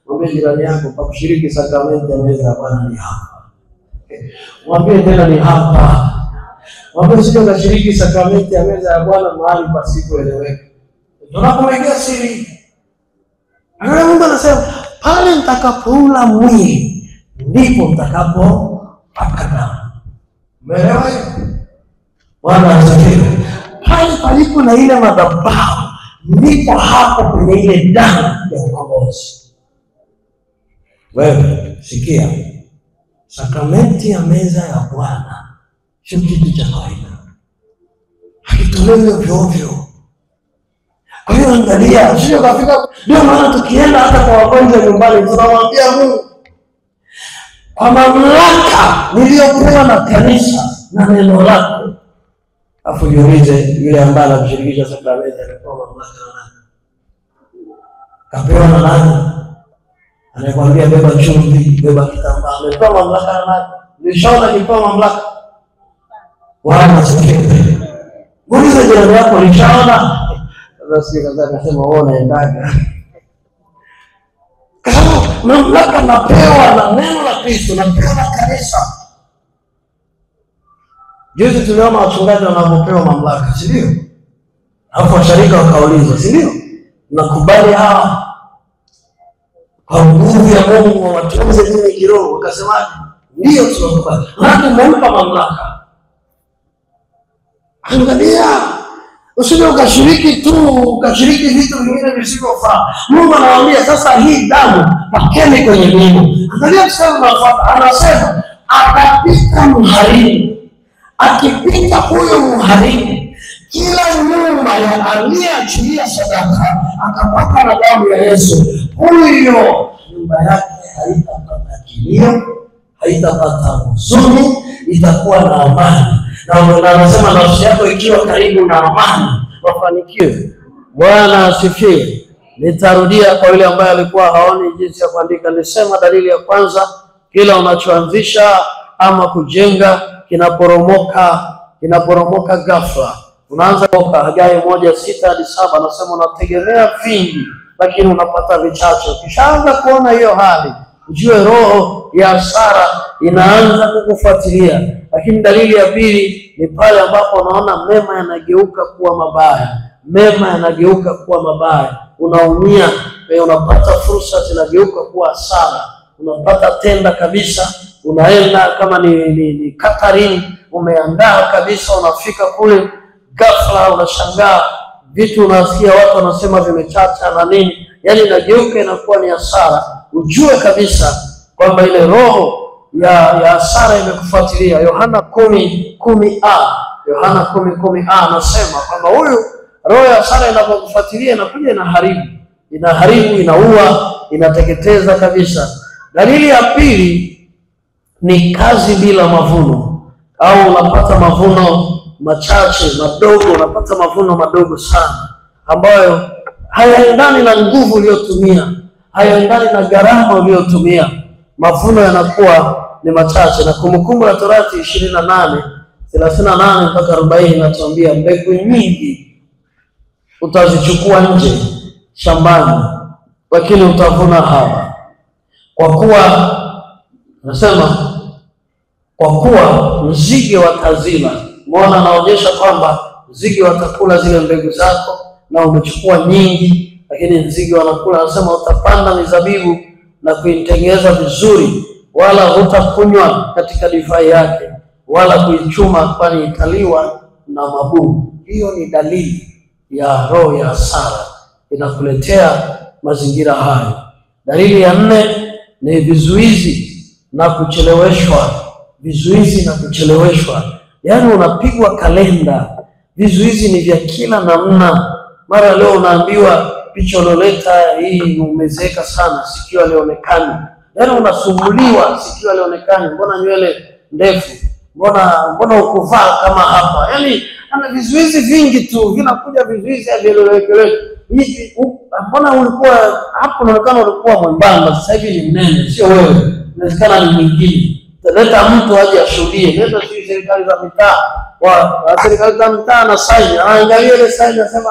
[SPEAKER 1] Mwambie jirani yako, kwa kushiriki sakramenti ya meza ya Bwana ni hapa. Mwambie tena ni hapa. Mwambie sio unashiriki sakramenti ya meza ya Bwana mahali pasipoeleweka. Tunapomwekea siri. Angalia Mungu anasema, pale mtakapoula mwili ndipo mtakapopaka damu. Umeelewa hiyo? Bwana asifiwe. Pale palipo na ile madhabahu ndipo hapo kwenye ile damu ya ukombozi. Wewe sikia, sakramenti ya meza ya Bwana sio kitu cha kawaida, hakitolewi ovyo. Kwa hiyo angalia, sio kafika. Ndio maana tukienda hata kwa wagonjwa nyumbani tunamwambia Mungu, kwa mamlaka niliyopewa na kanisa na neno lako. Afu jiulize, yule ambaye anashirikisha sakramenti anapewa mamlaka na nani? Kapewa na nani? Anakuambia beba chumvi, beba kitambaa, amepewa mamlaka na nani? Nishaona kipewa mamlaka. Bwana asifiwe. Muulize jirani yako, nishaona. Sasa kaza akasema wewe unaendaga. Kama mamlaka napewa na neno la Kristo, napewa na kanisa. Juzi tuliona wachungaji wanapopewa mamlaka, si ndio? Hapo washarika wakauliza, si ndio? Nakubali hawa kwa nguvu ya Mungu watunze nini kiroho? Wakasemaje? Ndio tunakubali. Nani mmempa mamlaka? Angalia, usije ukashiriki tu, ukashiriki vitu vingine visivyofaa. Mungu anawaambia sasa hii damu pakeni kwenye miimo. Angalia mstari unaofuata, anasema atapita mharibu. Akipita huyo mharibu, kila nyumba ya aliyeachilia sadaka akapaka na damu ya Yesu, huyo nyumba yake haitapata kilio, haitapata huzuni, itakuwa na amani. Na anasema nafsi yako ikiwa karibu na amani, wafanikiwe. Bwana asifiwe. Nitarudia kwa yule ambaye alikuwa haoni jinsi ya kuandika. Nisema dalili ya kwanza, kila unachoanzisha ama kujenga kinaporomoka ghafla. Unaanza kutoka Hagai 1:6-7 anasema unategemea vingi lakini unapata vichache. Ukishaanza kuona hiyo hali, ujue roho ya hasara inaanza kukufuatilia. Lakini dalili ya pili ni pale ambapo unaona mema yanageuka kuwa mabaya. Unaumia, unapata fursa zinageuka kuwa hasara. Unapata tenda kabisa, unaenda kama ni Catherine, umeandaa kabisa, unafika kule ghafla unashangaa vitu, unasikia watu wanasema vimechacha na nini, yani inageuka inakuwa ni hasara. Ujue kabisa kwamba ile roho ya hasara imekufuatilia. Yohana 10:10a anasema kwamba huyu roho ya hasara inapokufuatilia inakuja inaharibu, inaua, inateketeza kabisa. Dalili ya pili ni kazi bila mavuno, au unapata mavuno machache madogo, unapata mavuno madogo sana ambayo hayaendani na nguvu uliyotumia, hayaendani na gharama uliyotumia. Mavuno yanakuwa ni machache. Na Kumbukumbu la Torati 28:38-40 inatuambia mbegu nyingi utazichukua nje shambani, lakini utavuna hapa. Kwa kuwa nzige watazila. Muona anaonyesha kwamba nzige watakula zile mbegu zako, na umechukua nyingi lakini nzige wanakula. Anasema utapanda mizabibu na kuitengeneza vizuri, wala hutakunywa katika divai yake, wala kuichuma, kwani italiwa na mabuu. Hiyo ni dalili ya roho ya hasara inakuletea mazingira hayo. Dalili ya 4 ni vizuizi na kucheleweshwa, vizuizi na kucheleweshwa. Yaani unapigwa kalenda, vizuizi ni vya kila namna. Mara leo unaambiwa picha unaleta hii umezeeka sana, sikio halionekani. Yaani unasumbuliwa, sikio halionekani, mbona nywele ndefu, mbona ukuvaa kama hapa. Yaani ana vizuizi vingi tu, vinakuja vizuizi havieleweki. Mbona ulikuwa hapo unaonekana ulikuwa mwembamba, sasa hivi ni mnene, sio wewe, inawezekana ni mwingine. Leta mtu aje ashuhudie. Leta serikali za mitaa, serikali za mitaa na saini, anaangalia ile saini anasema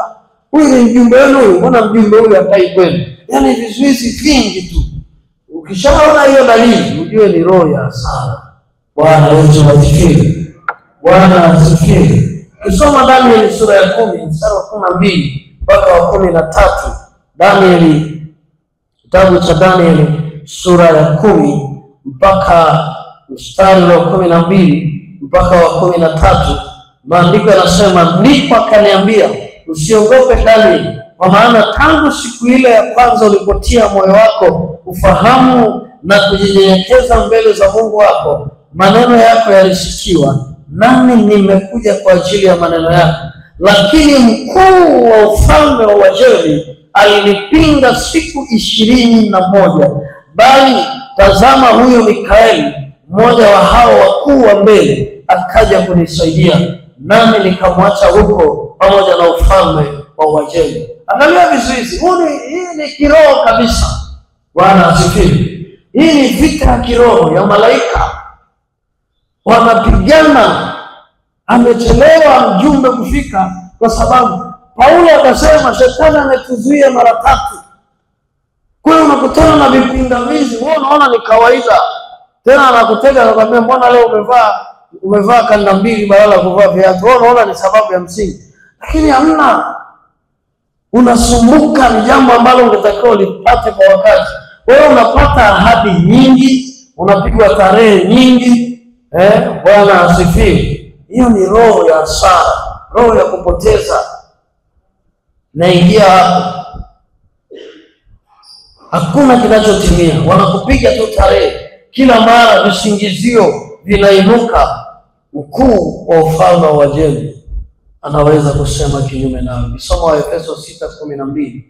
[SPEAKER 1] huyu ni mjumbe wenu huyu, mbona mjumbe huyu hakai kwenu. Yaani vizuizi vingi tu. Ukishaona hiyo dalili, ujue ni roho ya hasara. Bwana Yesu asifiwe. Bwana asifiwe. Ukisoma Danieli sura ya 10 mstari wa 12 mpaka wa 13, Danieli, kitabu cha Danieli sura ya 10 mpaka mstari wa 12 mpaka wa 13, maandiko yanasema, ndipo akaniambia, usiogope Danieli, kwa maana tangu siku ile ya kwanza ulipotia moyo wako ufahamu na kujinyenyekeza mbele za Mungu wako, maneno yako yalisikiwa, nami nimekuja kwa ajili ya maneno yako. Lakini mkuu wa ufalme wa Uajemi alinipinga siku 21, bali tazama, huyo Mikaeli, mmoja wa hao wakuu wa mbele, akaja kunisaidia, nami nikamwacha huko pamoja na ufalme wa Uajemi. Angalia vizuizi. Hii ni kiroho kabisa. Bwana asifiwe. Hii ni vita ya kiroho ya malaika. Wanapigana. Amechelewa mjumbe kufika kwa sababu Paulo akasema shetani ametuzuia mara 3. Kwa hiyo unakutana na vipingamizi, wewe unaona ni kawaida. Tena anakutega anakuambia, mbona leo umevaa kanda mbili badala ya kuvaa viatu. Wewe unaona ni sababu ya msingi. Lakini hamna. Unasumbuka, ni jambo ambalo ungetakiwa ulipate kwa wakati. Wewe unapata ahadi nyingi, unapigwa tarehe nyingi. Bwana asifiwe. Hiyo ni roho ya hasara, roho ya kupoteza. Naingia hapo. Hakuna kinachotimia. Wanakupiga tu tarehe. Kila mara visingizio vinainuka. Mkuu wa ufalme wa Uajemi anaweza kusema kinyume nao. Kisoma wa Efeso 6:12.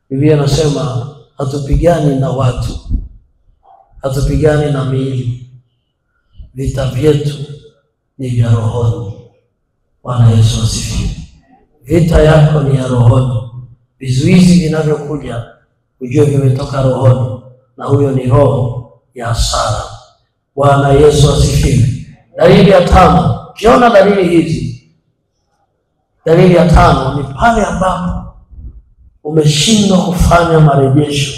[SPEAKER 1] Biblia inasema hatupigani na watu, hatupigani na miili, vita vyetu ni vya rohoni. Bwana Yesu asifiwe. Vita yako ni ya rohoni. Vizuizi vinavyokuja ujue vimetoka rohoni, na huyo ni roho ya hasara. Bwana Yesu asifiwe. Dalili ya 5. Ukiona dalili hizi, dalili ya 5 ni pale ambapo umeshindwa kufanya marejesho.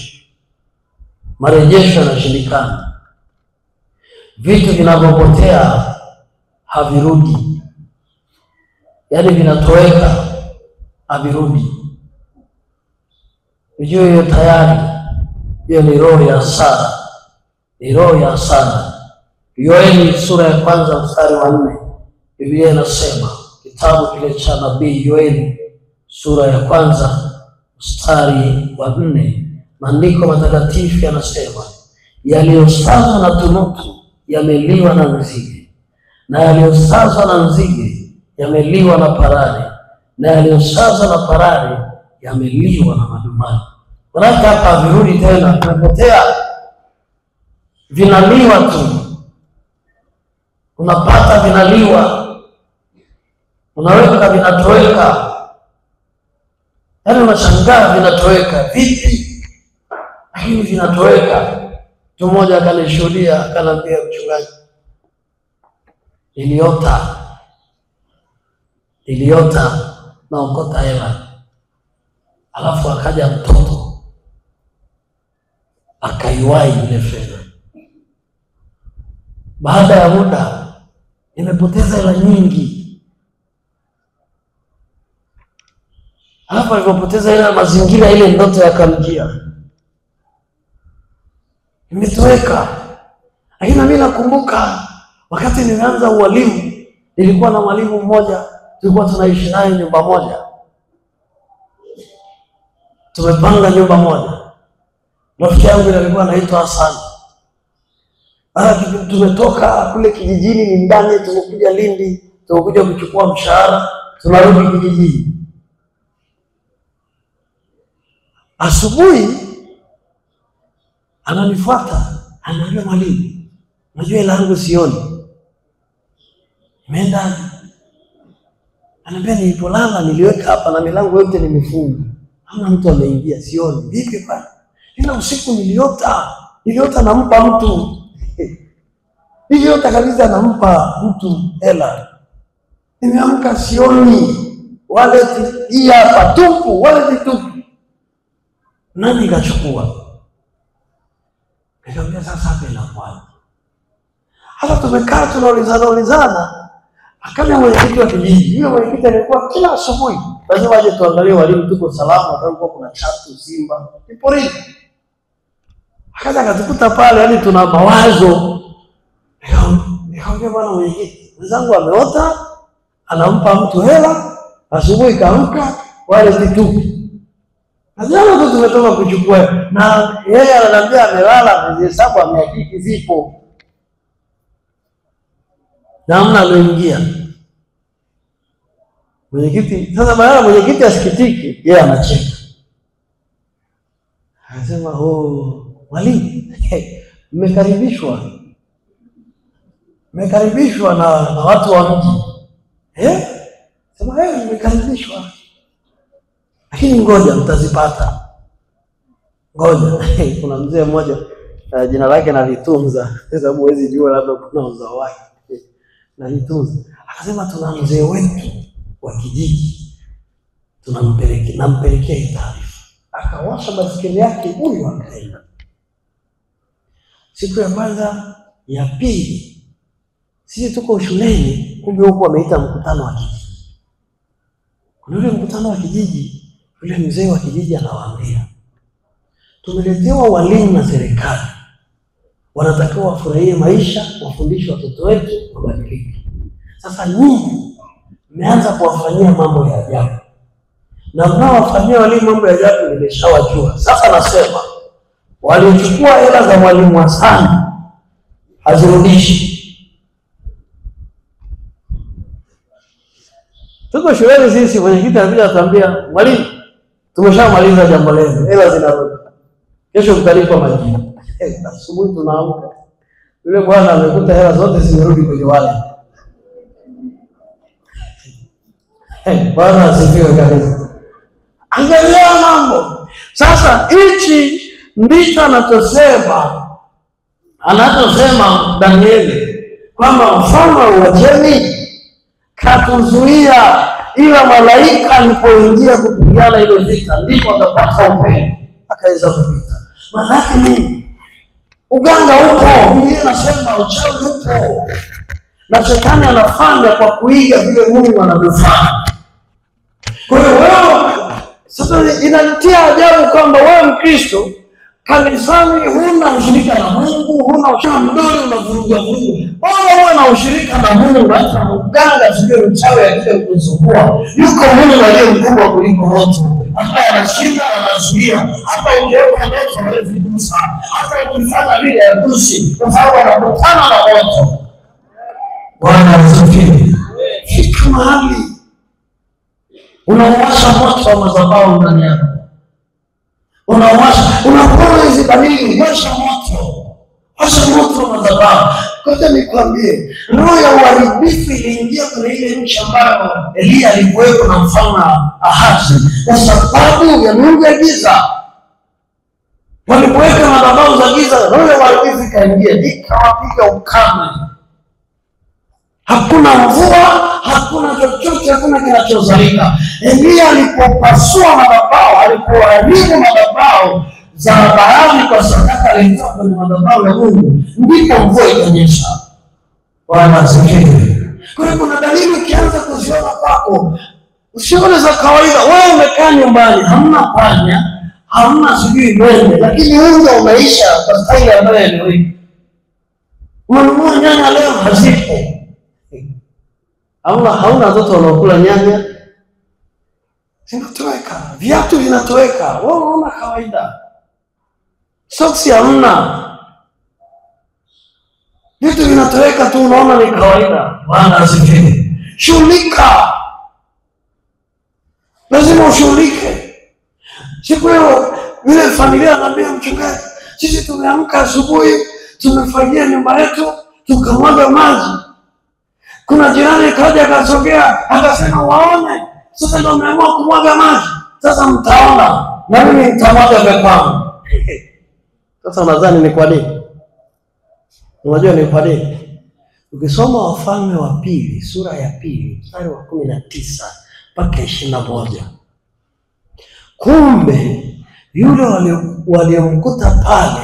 [SPEAKER 1] Marejesho yanashindikana. Vitu vinavyopotea havirudi. Yaani vinatoweka, havirudi. Ujue hiyo tayari, hiyo ni roho ya hasara. Ni roho ya hasara. Yoeli sura ya 1 mstari wa 4. Biblia inasema, kitabu kile cha nabii Yoeli sura ya 1 mstari wa 4, maandiko matakatifu yanasema, yaliyosazwa na tunutu yameliwa na nzige, na yaliyosazwa na nzige yameliwa na parare, na yaliyosazwa na parare yameliwa na madumani. Wanaka hapa virudi tena, tunapotea, vinaliwa tu. Unapata vinaliwa, unaweka vinatoweka. Yaani unashangaa vinatoweka vipi, lakini vinatoweka. Mtu mmoja akanishuhudia, akaniambia, mchungaji, niliota naokota hela, alafu akaja mtoto akaiwai ile fedha. Baada ya muda nimepoteza hela nyingi. Hapa nilipoteza hela, mazingira ile ndoto yakamjia, imetoweka. Lakini mimi nakumbuka wakati nilianza ualimu, nilikuwa na mwalimu mmoja, tulikuwa tunaishi naye nyumba moja. Tumepanga nyumba moja. Rafiki yangu alikuwa anaitwa Hassan. Tumetoka kule kijijini ni ndani, tumekuja Lindi, tumekuja kuchukua mshahara, tunarudi kijijini. Asubuhi ananifuata, ananiambia, mwalimu, najua hela yangu sioni. Nimeenda, ananiambia, nilipolala niliweka hapa na milango yote nimefunga. Hamna mtu ameingia, sioni. Vipi bwana? Ila usiku niliota nampa mtu. Niliota kabisa nampa mtu hela. Nimeamka sioni. Wallet hii hapa tupu, wallet tupu. Nani kachukua? Nikamwambia, sasa hapa inakuwa. Hata tumekaa tunaulizana. Akaja mwenyekiti wa kijiji. Yule mwenyekiti alikuwa kila asubuhi lazima aje tuangalie walimu tuko salama, kama kuna chatu simba porini. Akaja akatukuta pale, yani tuna mawazo. Nikamwambia, bwana mwenyekiti, mzangu ameota anampa mtu hela, asubuhi kaamka wale vitu. Najana tu tumetoka kuchukua, na yeye ananiambia amelala, amehesabu amehakiki zipo. Na hamna aloingia. Mwenyekiti, sasa baada mwenyekiti asikitiki, yeye anacheka. Anasema, mwalimu, mmekaribishwa na watu wa mji. Sema, mmekaribishwa. Lakini ngoja mtazipata. Ngoja. Kuna mzee mmoja jina lake nalitunza, sababu huwezi jua labda kuna uzao wake. Nalitunza. Akasema, tuna mzee wetu wa kijiji, nampelekea hii taarifa. Akawasha basikeli yake huyu akaenda. Siku ya kwanza, ya pili, sisi tuko shuleni, kumbe huko wameita mkutano wa kijiji. Kuna ule mkutano wa kijiji, yule mzee wa kijiji anawaambia, tumeletewa walimu na serikali, wanatakiwa wafurahie maisha, wafundishe watoto wetu wabadilike. Sasa nyinyi mmeanza kuwafanyia mambo ya ajabu, na mnaowafanyia walimu mambo ya ajabu nimeshawajua. Sasa nasema, waliochukua hela za mwalimu Hasani hazirudishi. Tuko shuleni sisi, mwenyekiti anakuja atambia, mwalimu, tumeshamaliza jambo lenu, hela zinarudi. Kesho mtalipa majibu. Asubuhi tunaamka, yule bwana amekuta hela zote zimerudi kwenye wale. Bwana asifiwe kabisa. Angalia mambo. Sasa hichi ndicho anachosema Danieli, kwamba mfalme wa Uajemi katuzuia, ila malaika alipoingia kupigana ile vita ndipo akapata upendo akaweza kupita. Maana nini? Uganga upo, Biblia inasema uchawi upo, na shetani anafanya kwa kuiga vile Mungu anavyofanya. Kwa hiyo wewe sasa inanitia ajabu kwamba wewe Mkristo kanisani huna ushirika na Mungu, huna ushirika mdoli, unavuruga. Bora uwe na ushirika na Mungu, hata mganga sio mchawi akija kukusumbua. Yuko Mungu aliye mkubwa kuliko wote. Hata anashinda, anazuia. Hata ungeweka moto hawezi kugusa. Hata ukifanya vile hagusi, kwa sababu anakutana na moto. Bwana asifiwe. Fika mahali unawasha moto wa madhabahu ndani yako. Unapoona hizi dalili, washa moto wa madhabahu. Kwa nikwambie, roho ya uharibifu iliingia kwenye ile nchi ambayo Elia alikuwepo na mfalme Ahazi, kwa sababu ya miungu ya giza. Walipoweka madhabahu za giza, roho ya uharibifu ikaingia, ikawapiga ukame. Hakuna mvua, hakuna chochote, hakuna kinachozalika. Elia alipopasua madhabahu, alipoharibu madhabahu za Baali kwa sadaka alitoa kwenye madhabahu ya Mungu, ndipo mvua ikanyesha. Bwana asifiwe. Kwa hiyo kuna dalili ukianza kuziona kwako, usione za kawaida. Wewe umekaa nyumbani, hamna panya, hamna sijui mende, lakini unga unaisha kwa staili ambayo inaeleweka. Unanunua nyanya leo hazipo. Hauna watoto wanaokula nyanya, zinatoweka. Viatu vinatoweka. Wewe unaona kawaida. Soksi hamna. Vitu vinatoweka tu unaona ni kawaida. Bwana asifiwe. Shughulika. Lazima ushughulike. Siku hiyo vile familia anambia mchungaji, sisi tumeamka asubuhi, tumefagia nyumba yetu, tukamwaga maji. Kuna jirani kaja akasogea, akasema waone, sasa ndio umeamua kumwaga maji. Sasa mtaona, na mimi nitamwaga pepangu. Sasa unadhani ni kwa nini? Unajua ni kwa nini? Ukisoma Wafalme wa Pili, sura ya 2, mstari wa 19 mpaka 21. Kumbe yule waliomkuta pale,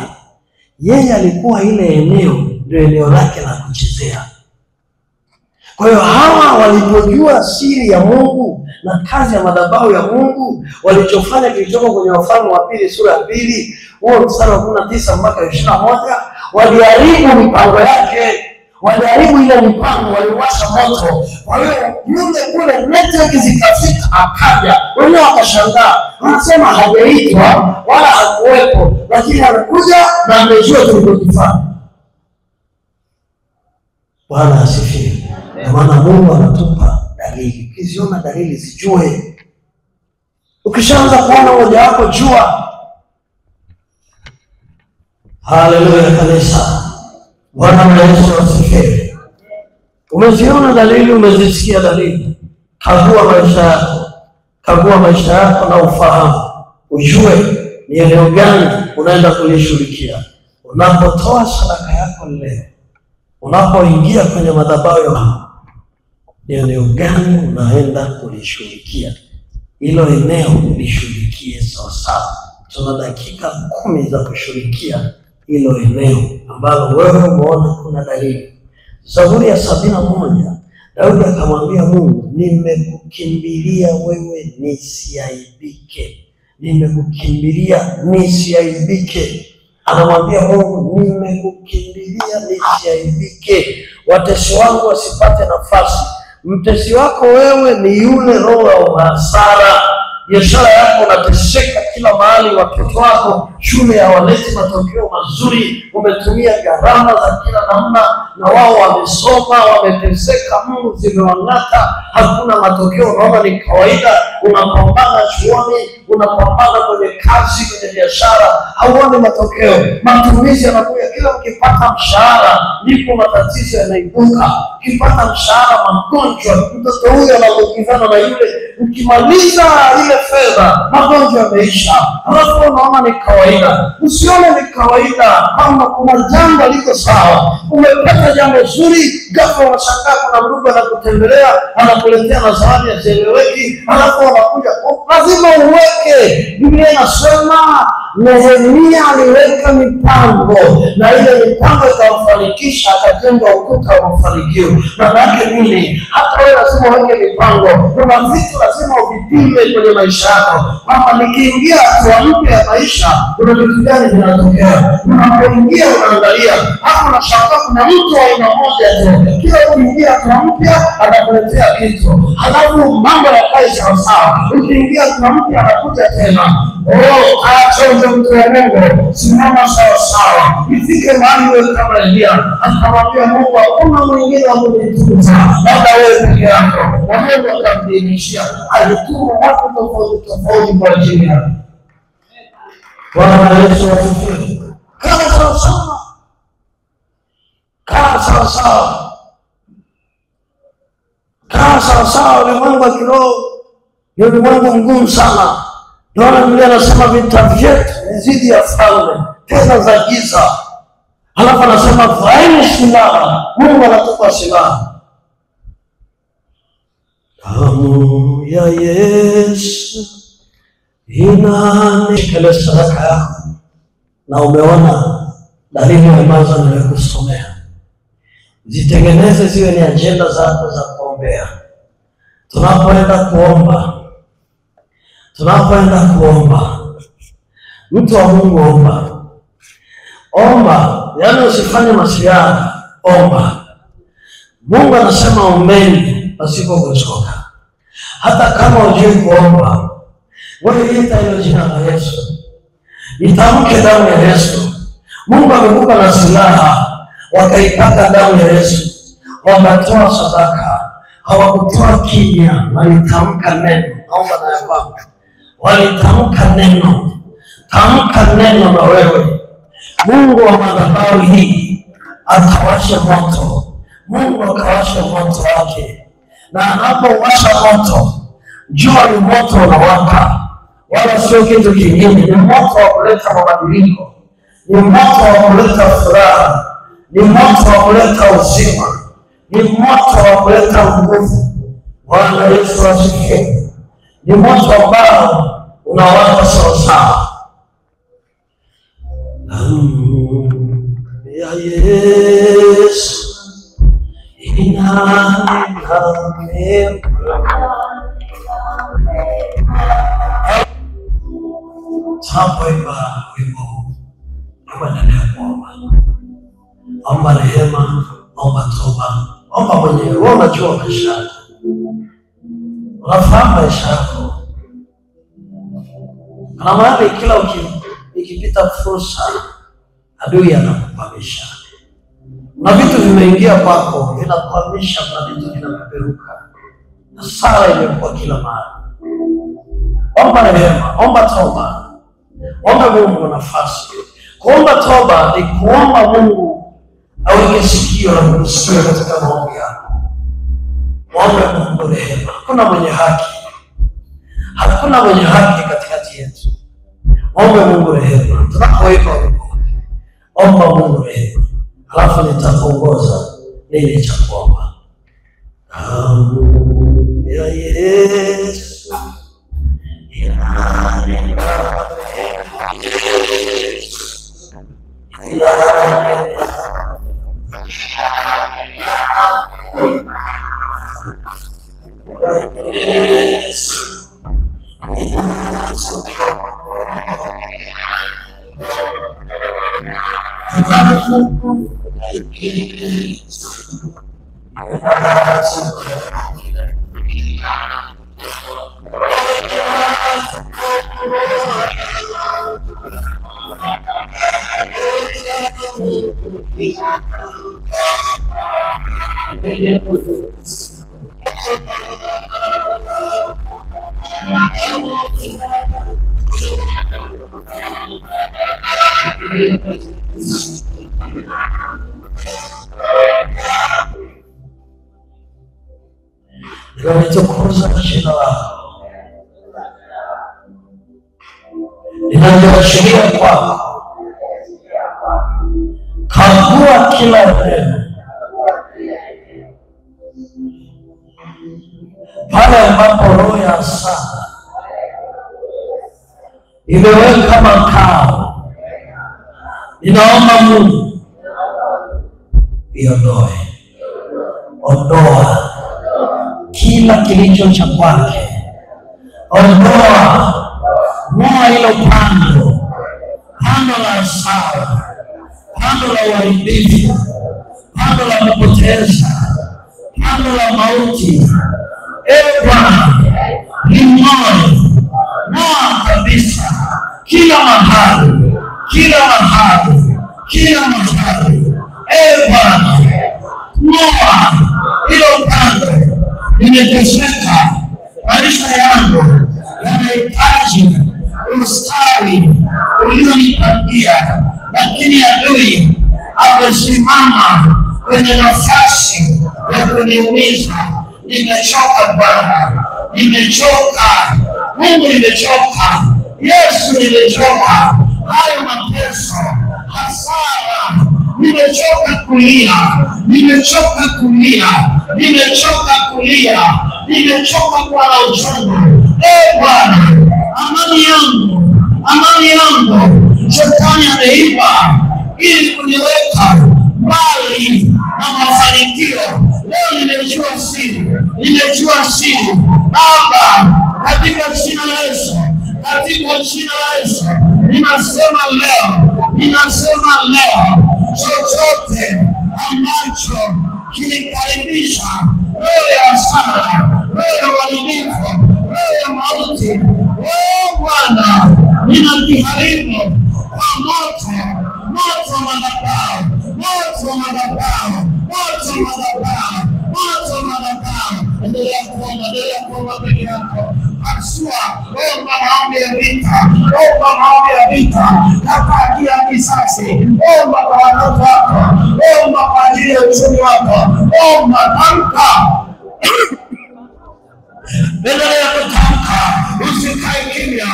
[SPEAKER 1] yeye alikuwa ile eneo ndio eneo lake la kuchezea. Kwa hiyo hawa walipojua siri ya Mungu na kazi ya madhabahu ya Mungu, walichofanya kilichoko kwenye Wafalme wa Pili sura ya 2, huo mstari wa 19 mpaka 21, waliharibu mipango yake. Waliharibu ile mipango, waliwasha moto. Kwa hiyo yule kule network zikafika, akaja. Wenyewe wakashangaa. Wanasema hajaitwa wala hakuwepo, lakini amekuja na amejua tulichofanya. Bwana asifiwe. Kwa maana Mungu anatupa dalili. Ukiziona dalili zijue. Ukishaanza kuona moja wako jua. Haleluya kanisa. Bwana Yesu asifiwe. Umeziona dalili, umezisikia dalili. Kagua maisha yako. Kagua maisha yako na ufahamu. Ujue ni eneo gani unaenda kulishughulikia. Unapotoa sadaka yako leo, unapoingia kwenye madhabahu ya Mungu, ni eneo gani unaenda kulishughulikia. Hilo eneo lishughulikie sawa sawa. Tuna dakika 10 za kushughulikia hilo eneo ambalo wewe umeona kuna dalili. Zaburi ya 71, Daudi akamwambia Mungu, nimekukimbilia wewe nisiaibike. Nimekukimbilia nisiaibike. Anamwambia Mungu, nimekukimbilia nisiaibike. Watesi wangu wasipate nafasi. Mtesi wako wewe ni yule roho ya uhasara. Biashara yako unateseka kila mahali, watoto wako shule hawaleti matokeo mazuri, umetumia gharama za kila namna na wao wamesoma, wameteseka, Mungu zimewang'ata, hakuna matokeo, unaona ni kawaida. Unapambana chuoni, unapambana kwenye kazi, kwenye biashara, hauoni matokeo. Matumizi yanakuja, kila ukipata mshahara ndipo matatizo yanaibuka. Ukipata mshahara magonjwa, mtoto huyo anaambukizana na yule, ukimaliza ile fedha magonjwa yameisha. Halafu unaona ni kawaida. Usione ni kawaida kama kuna jambo liko sawa. Umepata jambo zuri, ghafla unashangaa kuna ndugu anakutembelea, anakuletea na zawadi ya sieleweki, halafu anakuja. Lazima uweke. Biblia inasema Nehemia aliweka mipango na ile mipango ikamfanikisha, akajenga ukuta wa mafanikio. Maana yake nini? Hata wewe lazima uweke mipango. Kuna vitu lazima uvipime kwenye maisha yako. Kama nikiingia hatua mpya ya maisha, kuna vitu gani vinatokea? Unapoingia unaangalia, hapo unashangaa kuna mtu wa aina moja tu. Kila ukiingia hatua mpya anakuletea kitu. Halafu mambo yakae sawa sawa. Ukiingia hatua mpya anakuja tena. Acha mtu wa Mungu, simama sawa sawa. Ifike mahali wewe kama Elia, akamwambia Mungu, hakuna mwingine wa kunitukuza labda wewe peke yako. Na Mungu akamdhihirishia, alituma watu tofauti tofauti kwa ajili yake. Bwana Yesu asifiwe. Kaa sawa sawa. Kaa sawa sawa. Kaa sawa sawa. Ulimwengu wa kiroho ni ulimwengu mgumu sana. Naona Biblia anasema vita vyetu ni dhidi ya falme tena za giza. Halafu anasema vaeni silaha. Mungu anatupa silaha. Damu ya Yesu inanekele sadaka yako. Na umeona dalili ambazo nimekusomea. Zitengeneze ziwe ni ajenda zako za kuombea. Tunapoenda kuomba, mtu wa Mungu omba, yaani usifanye masiara, omba. Mungu anasema ombeni pasipo kuchoka. Hata kama hujui kuomba, wewe ita hilo jina la Yesu. Itamke damu ya Yesu. Mungu amekupa na silaha. wakaipaka damu ya Yesu, wakatoa sadaka. Hawakutoa kimya, walitamka neno. Naomba na ya kwamba walitamka neno. Tamka neno na wewe. Mungu wa madhabahu hii atawasha moto. Mungu akawasha moto wake, na anapowasha moto, jua ni moto unawaka, wala sio kitu kingine. Ni moto wa kuleta mabadiliko, ni moto wa kuleta furaha, ni moto wa kuleta uzima, ni moto wa kuleta nguvu. Bwana Yesu asifiwe. Ni moto ambao unawaka sawasawa. Ya Yesu tunapoimba wimbo endelea kuomba. Omba rehema, omba toba, omba mwenyewe. Wewe unajua maisha yako, unafahamu maisha yako. Na mahali kila ikipita fursa, adui anakukwamisha. Na vitu vimeingia kwako, vinakwamisha, na vitu vinapeperuka. Na sala imekuwa kila mahali. Omba rehema, omba toba. Omba Mungu nafasi. Kuomba toba ni kuomba Mungu aweke sikio na kusikia katika maombi yako. Omba Mungu rehema. Hakuna mwenye haki. Hakuna mwenye haki katikati yetu. Omba Mungu rehema. Tunapoipa omba Mungu rehema. Alafu nitakuongoza nini cha kuomba. Ya Yesu. Ninalitukuza jina lako. Ninaliashiria kwako. Kagua kila neno. Pale ambapo roho ya hasara imeweka makao, ninaomba Mungu iondoe. Ondoa kila kilicho cha kwake. Ondoa, ng'oa hilo pando la hasara, pando la uharibifu, pando la kupoteza, pando la mauti. Ewe Bwana, ng'oa kabisa kila mahali. Ewe Bwana, ng'oa hilo pando. Nimeteseka, maisha yangu yanahitaji ustawi ulionipangia, lakini adui amesimama kwenye nafasi ya kuniumiza. Nimechoka Bwana, nimechoka Mungu, nimechoka Yesu, nimechoka hayo mateso, hasara. Nimechoka kulia, nimechoka kwa uchungu. Bwana, amani yangu shetani ameiba ili kuniweka mbali na mafanikio. Leo nimejua siri Baba, katika jina la Yesu, ninasema leo chochote ambacho kilikaribisha roho ya hasara, roho ya uharibifu, roho ya mauti, Bwana, ninakiharibu kwa moto wa madhabahu, moto wa madhabahu, moto wa madhabahu, moto wa madhabahu. Endelea kuomba peke yako. Asua, omba maombi ya vita, omba maombi ya vita, kata kia kisasi, omba kwa watoto wako, omba kwa ajili ya uchumi wako, omba, tamka. Endelea kutamka, usikae kimya.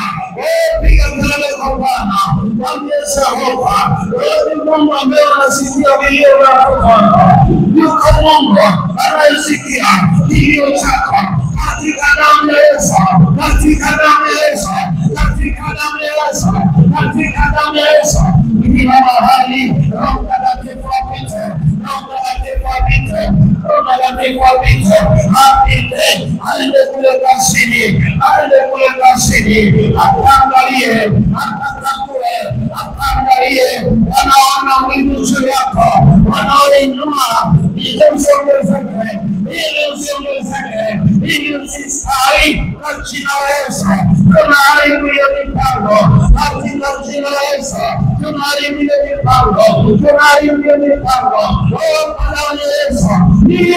[SPEAKER 1] Piga kelele kwa Bwana, mwambie Yehova, wewe ni Mungu ambaye unasikia vilio vyako Bwana. Yuko Mungu anayesikia kilio chako katika damu ya Yesu, katika damu ya Yesu, katika damu ya Yesu, katika damu ya Yesu. Kila mahali Roho Mtakatifu apite, Roho Mtakatifu apite, Roho Mtakatifu apite, apite, aende kule kasini, aende kule kasini, akaangalie, akakakue, akaangalie, wanaona mwili juu yako, wanaoinua, ili usiongezeke, ili usiongezeke, ili usistawi kwa jina la Yesu. Tunaharibu hiyo mipango katika jina la Yesu. Tunaharibu hiyo mipango, tunaharibu hiyo mipango. Oh, Bwana Yesu, ndio,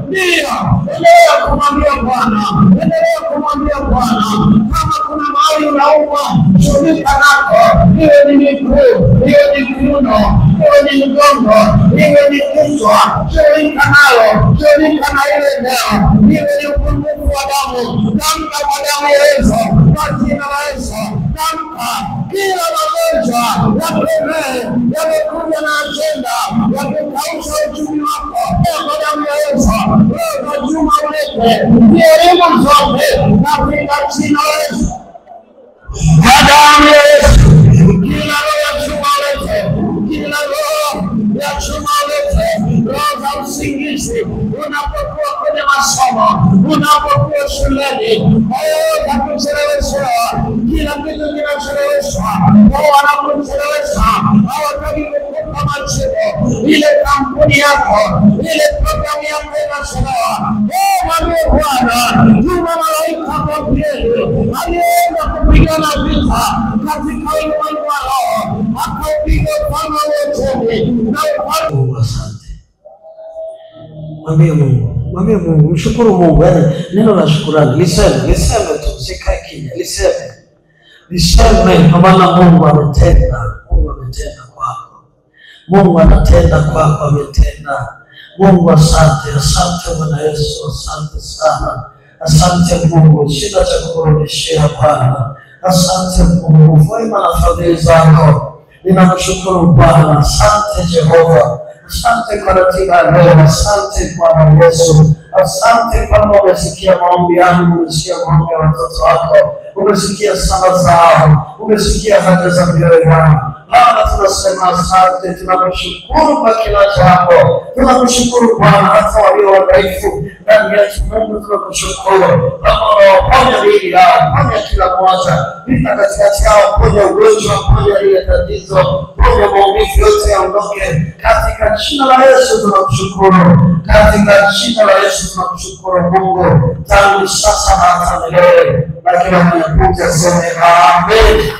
[SPEAKER 1] endelea kumwambia Bwana, endelea kumwambia Bwana. Kama kuna mahali unaumwa, shughulika nako. Hiyo ni miguu, hiyo ni kiuno, hiyo ni mgongo, hiyo ni kichwa, shughulika nalo, shughulika na ile eneo. Hiyo ni upungufu wa damu, tamka kwa damu ya Yesu, kwa jina la Yesu, tamka. Kila magonjwa yakemee, yamekuja na ajenda ya kukausha uchumi wako, kwa damu ya Yesu, kwa juma ulete, elimu zote, katika jina la Yesu. Kwa damu ya Yesu, kila roho ya chuma ulete, kila roho ya chuma ulete, roho za usingizi, unapokuwa kwenye masomo, unapokuwa shuleni, za kucheleweshwa, kila kitu kinacheleweshwa, wanakuchelewesha, hawataki kukupa majibu, ile kampuni yako, ile programu yako inachelewa. Mwambie Bwana, tuma malaika kwa kweli, alienda kupigana vita katika ulimwengu wa roho, akaupiga ufalme wote na ufalme. Mungu asante. Mwambie Mungu, mshukuru Mungu. Neno la shukrani, liseme tu, usikae kimya, liseme kwa maana Mungu ametenda. Mungu ametenda kwako, Mungu anatenda kwako, ametenda. Mungu asante Bwana Yesu, asante sana. Asante Mungu, sina cha kukurudishia Bwana. Asante Mungu, kwa wema na fadhili zako. Ninamshukuru Bwana. Asante Jehova. Asante kwa ratiba ya leo. Asante Bwana Yesu. Asante kwamba umesikia maombi yangu, umesikia maombi ya watoto wako, umesikia sala zao, umesikia haja za mioyo yao. Bwana, tunasema asante, tunakushukuru kwa kila jambo. Tunakushukuru Bwana, hata walio wadhaifu ndani yetu Mungu, tunakushukuru. Kama unawaponya miili yao, ponya kila mmoja, pita katikati yao, ponya ugonjwa, ponya ile tatizo, ponya maumivu yote yaondoke. Katika jina la Yesu tunakushukuru. Katika jina la Yesu tunakushukuru Mungu, tangu sasa na hata milele. Na kila mmoja aseme amen.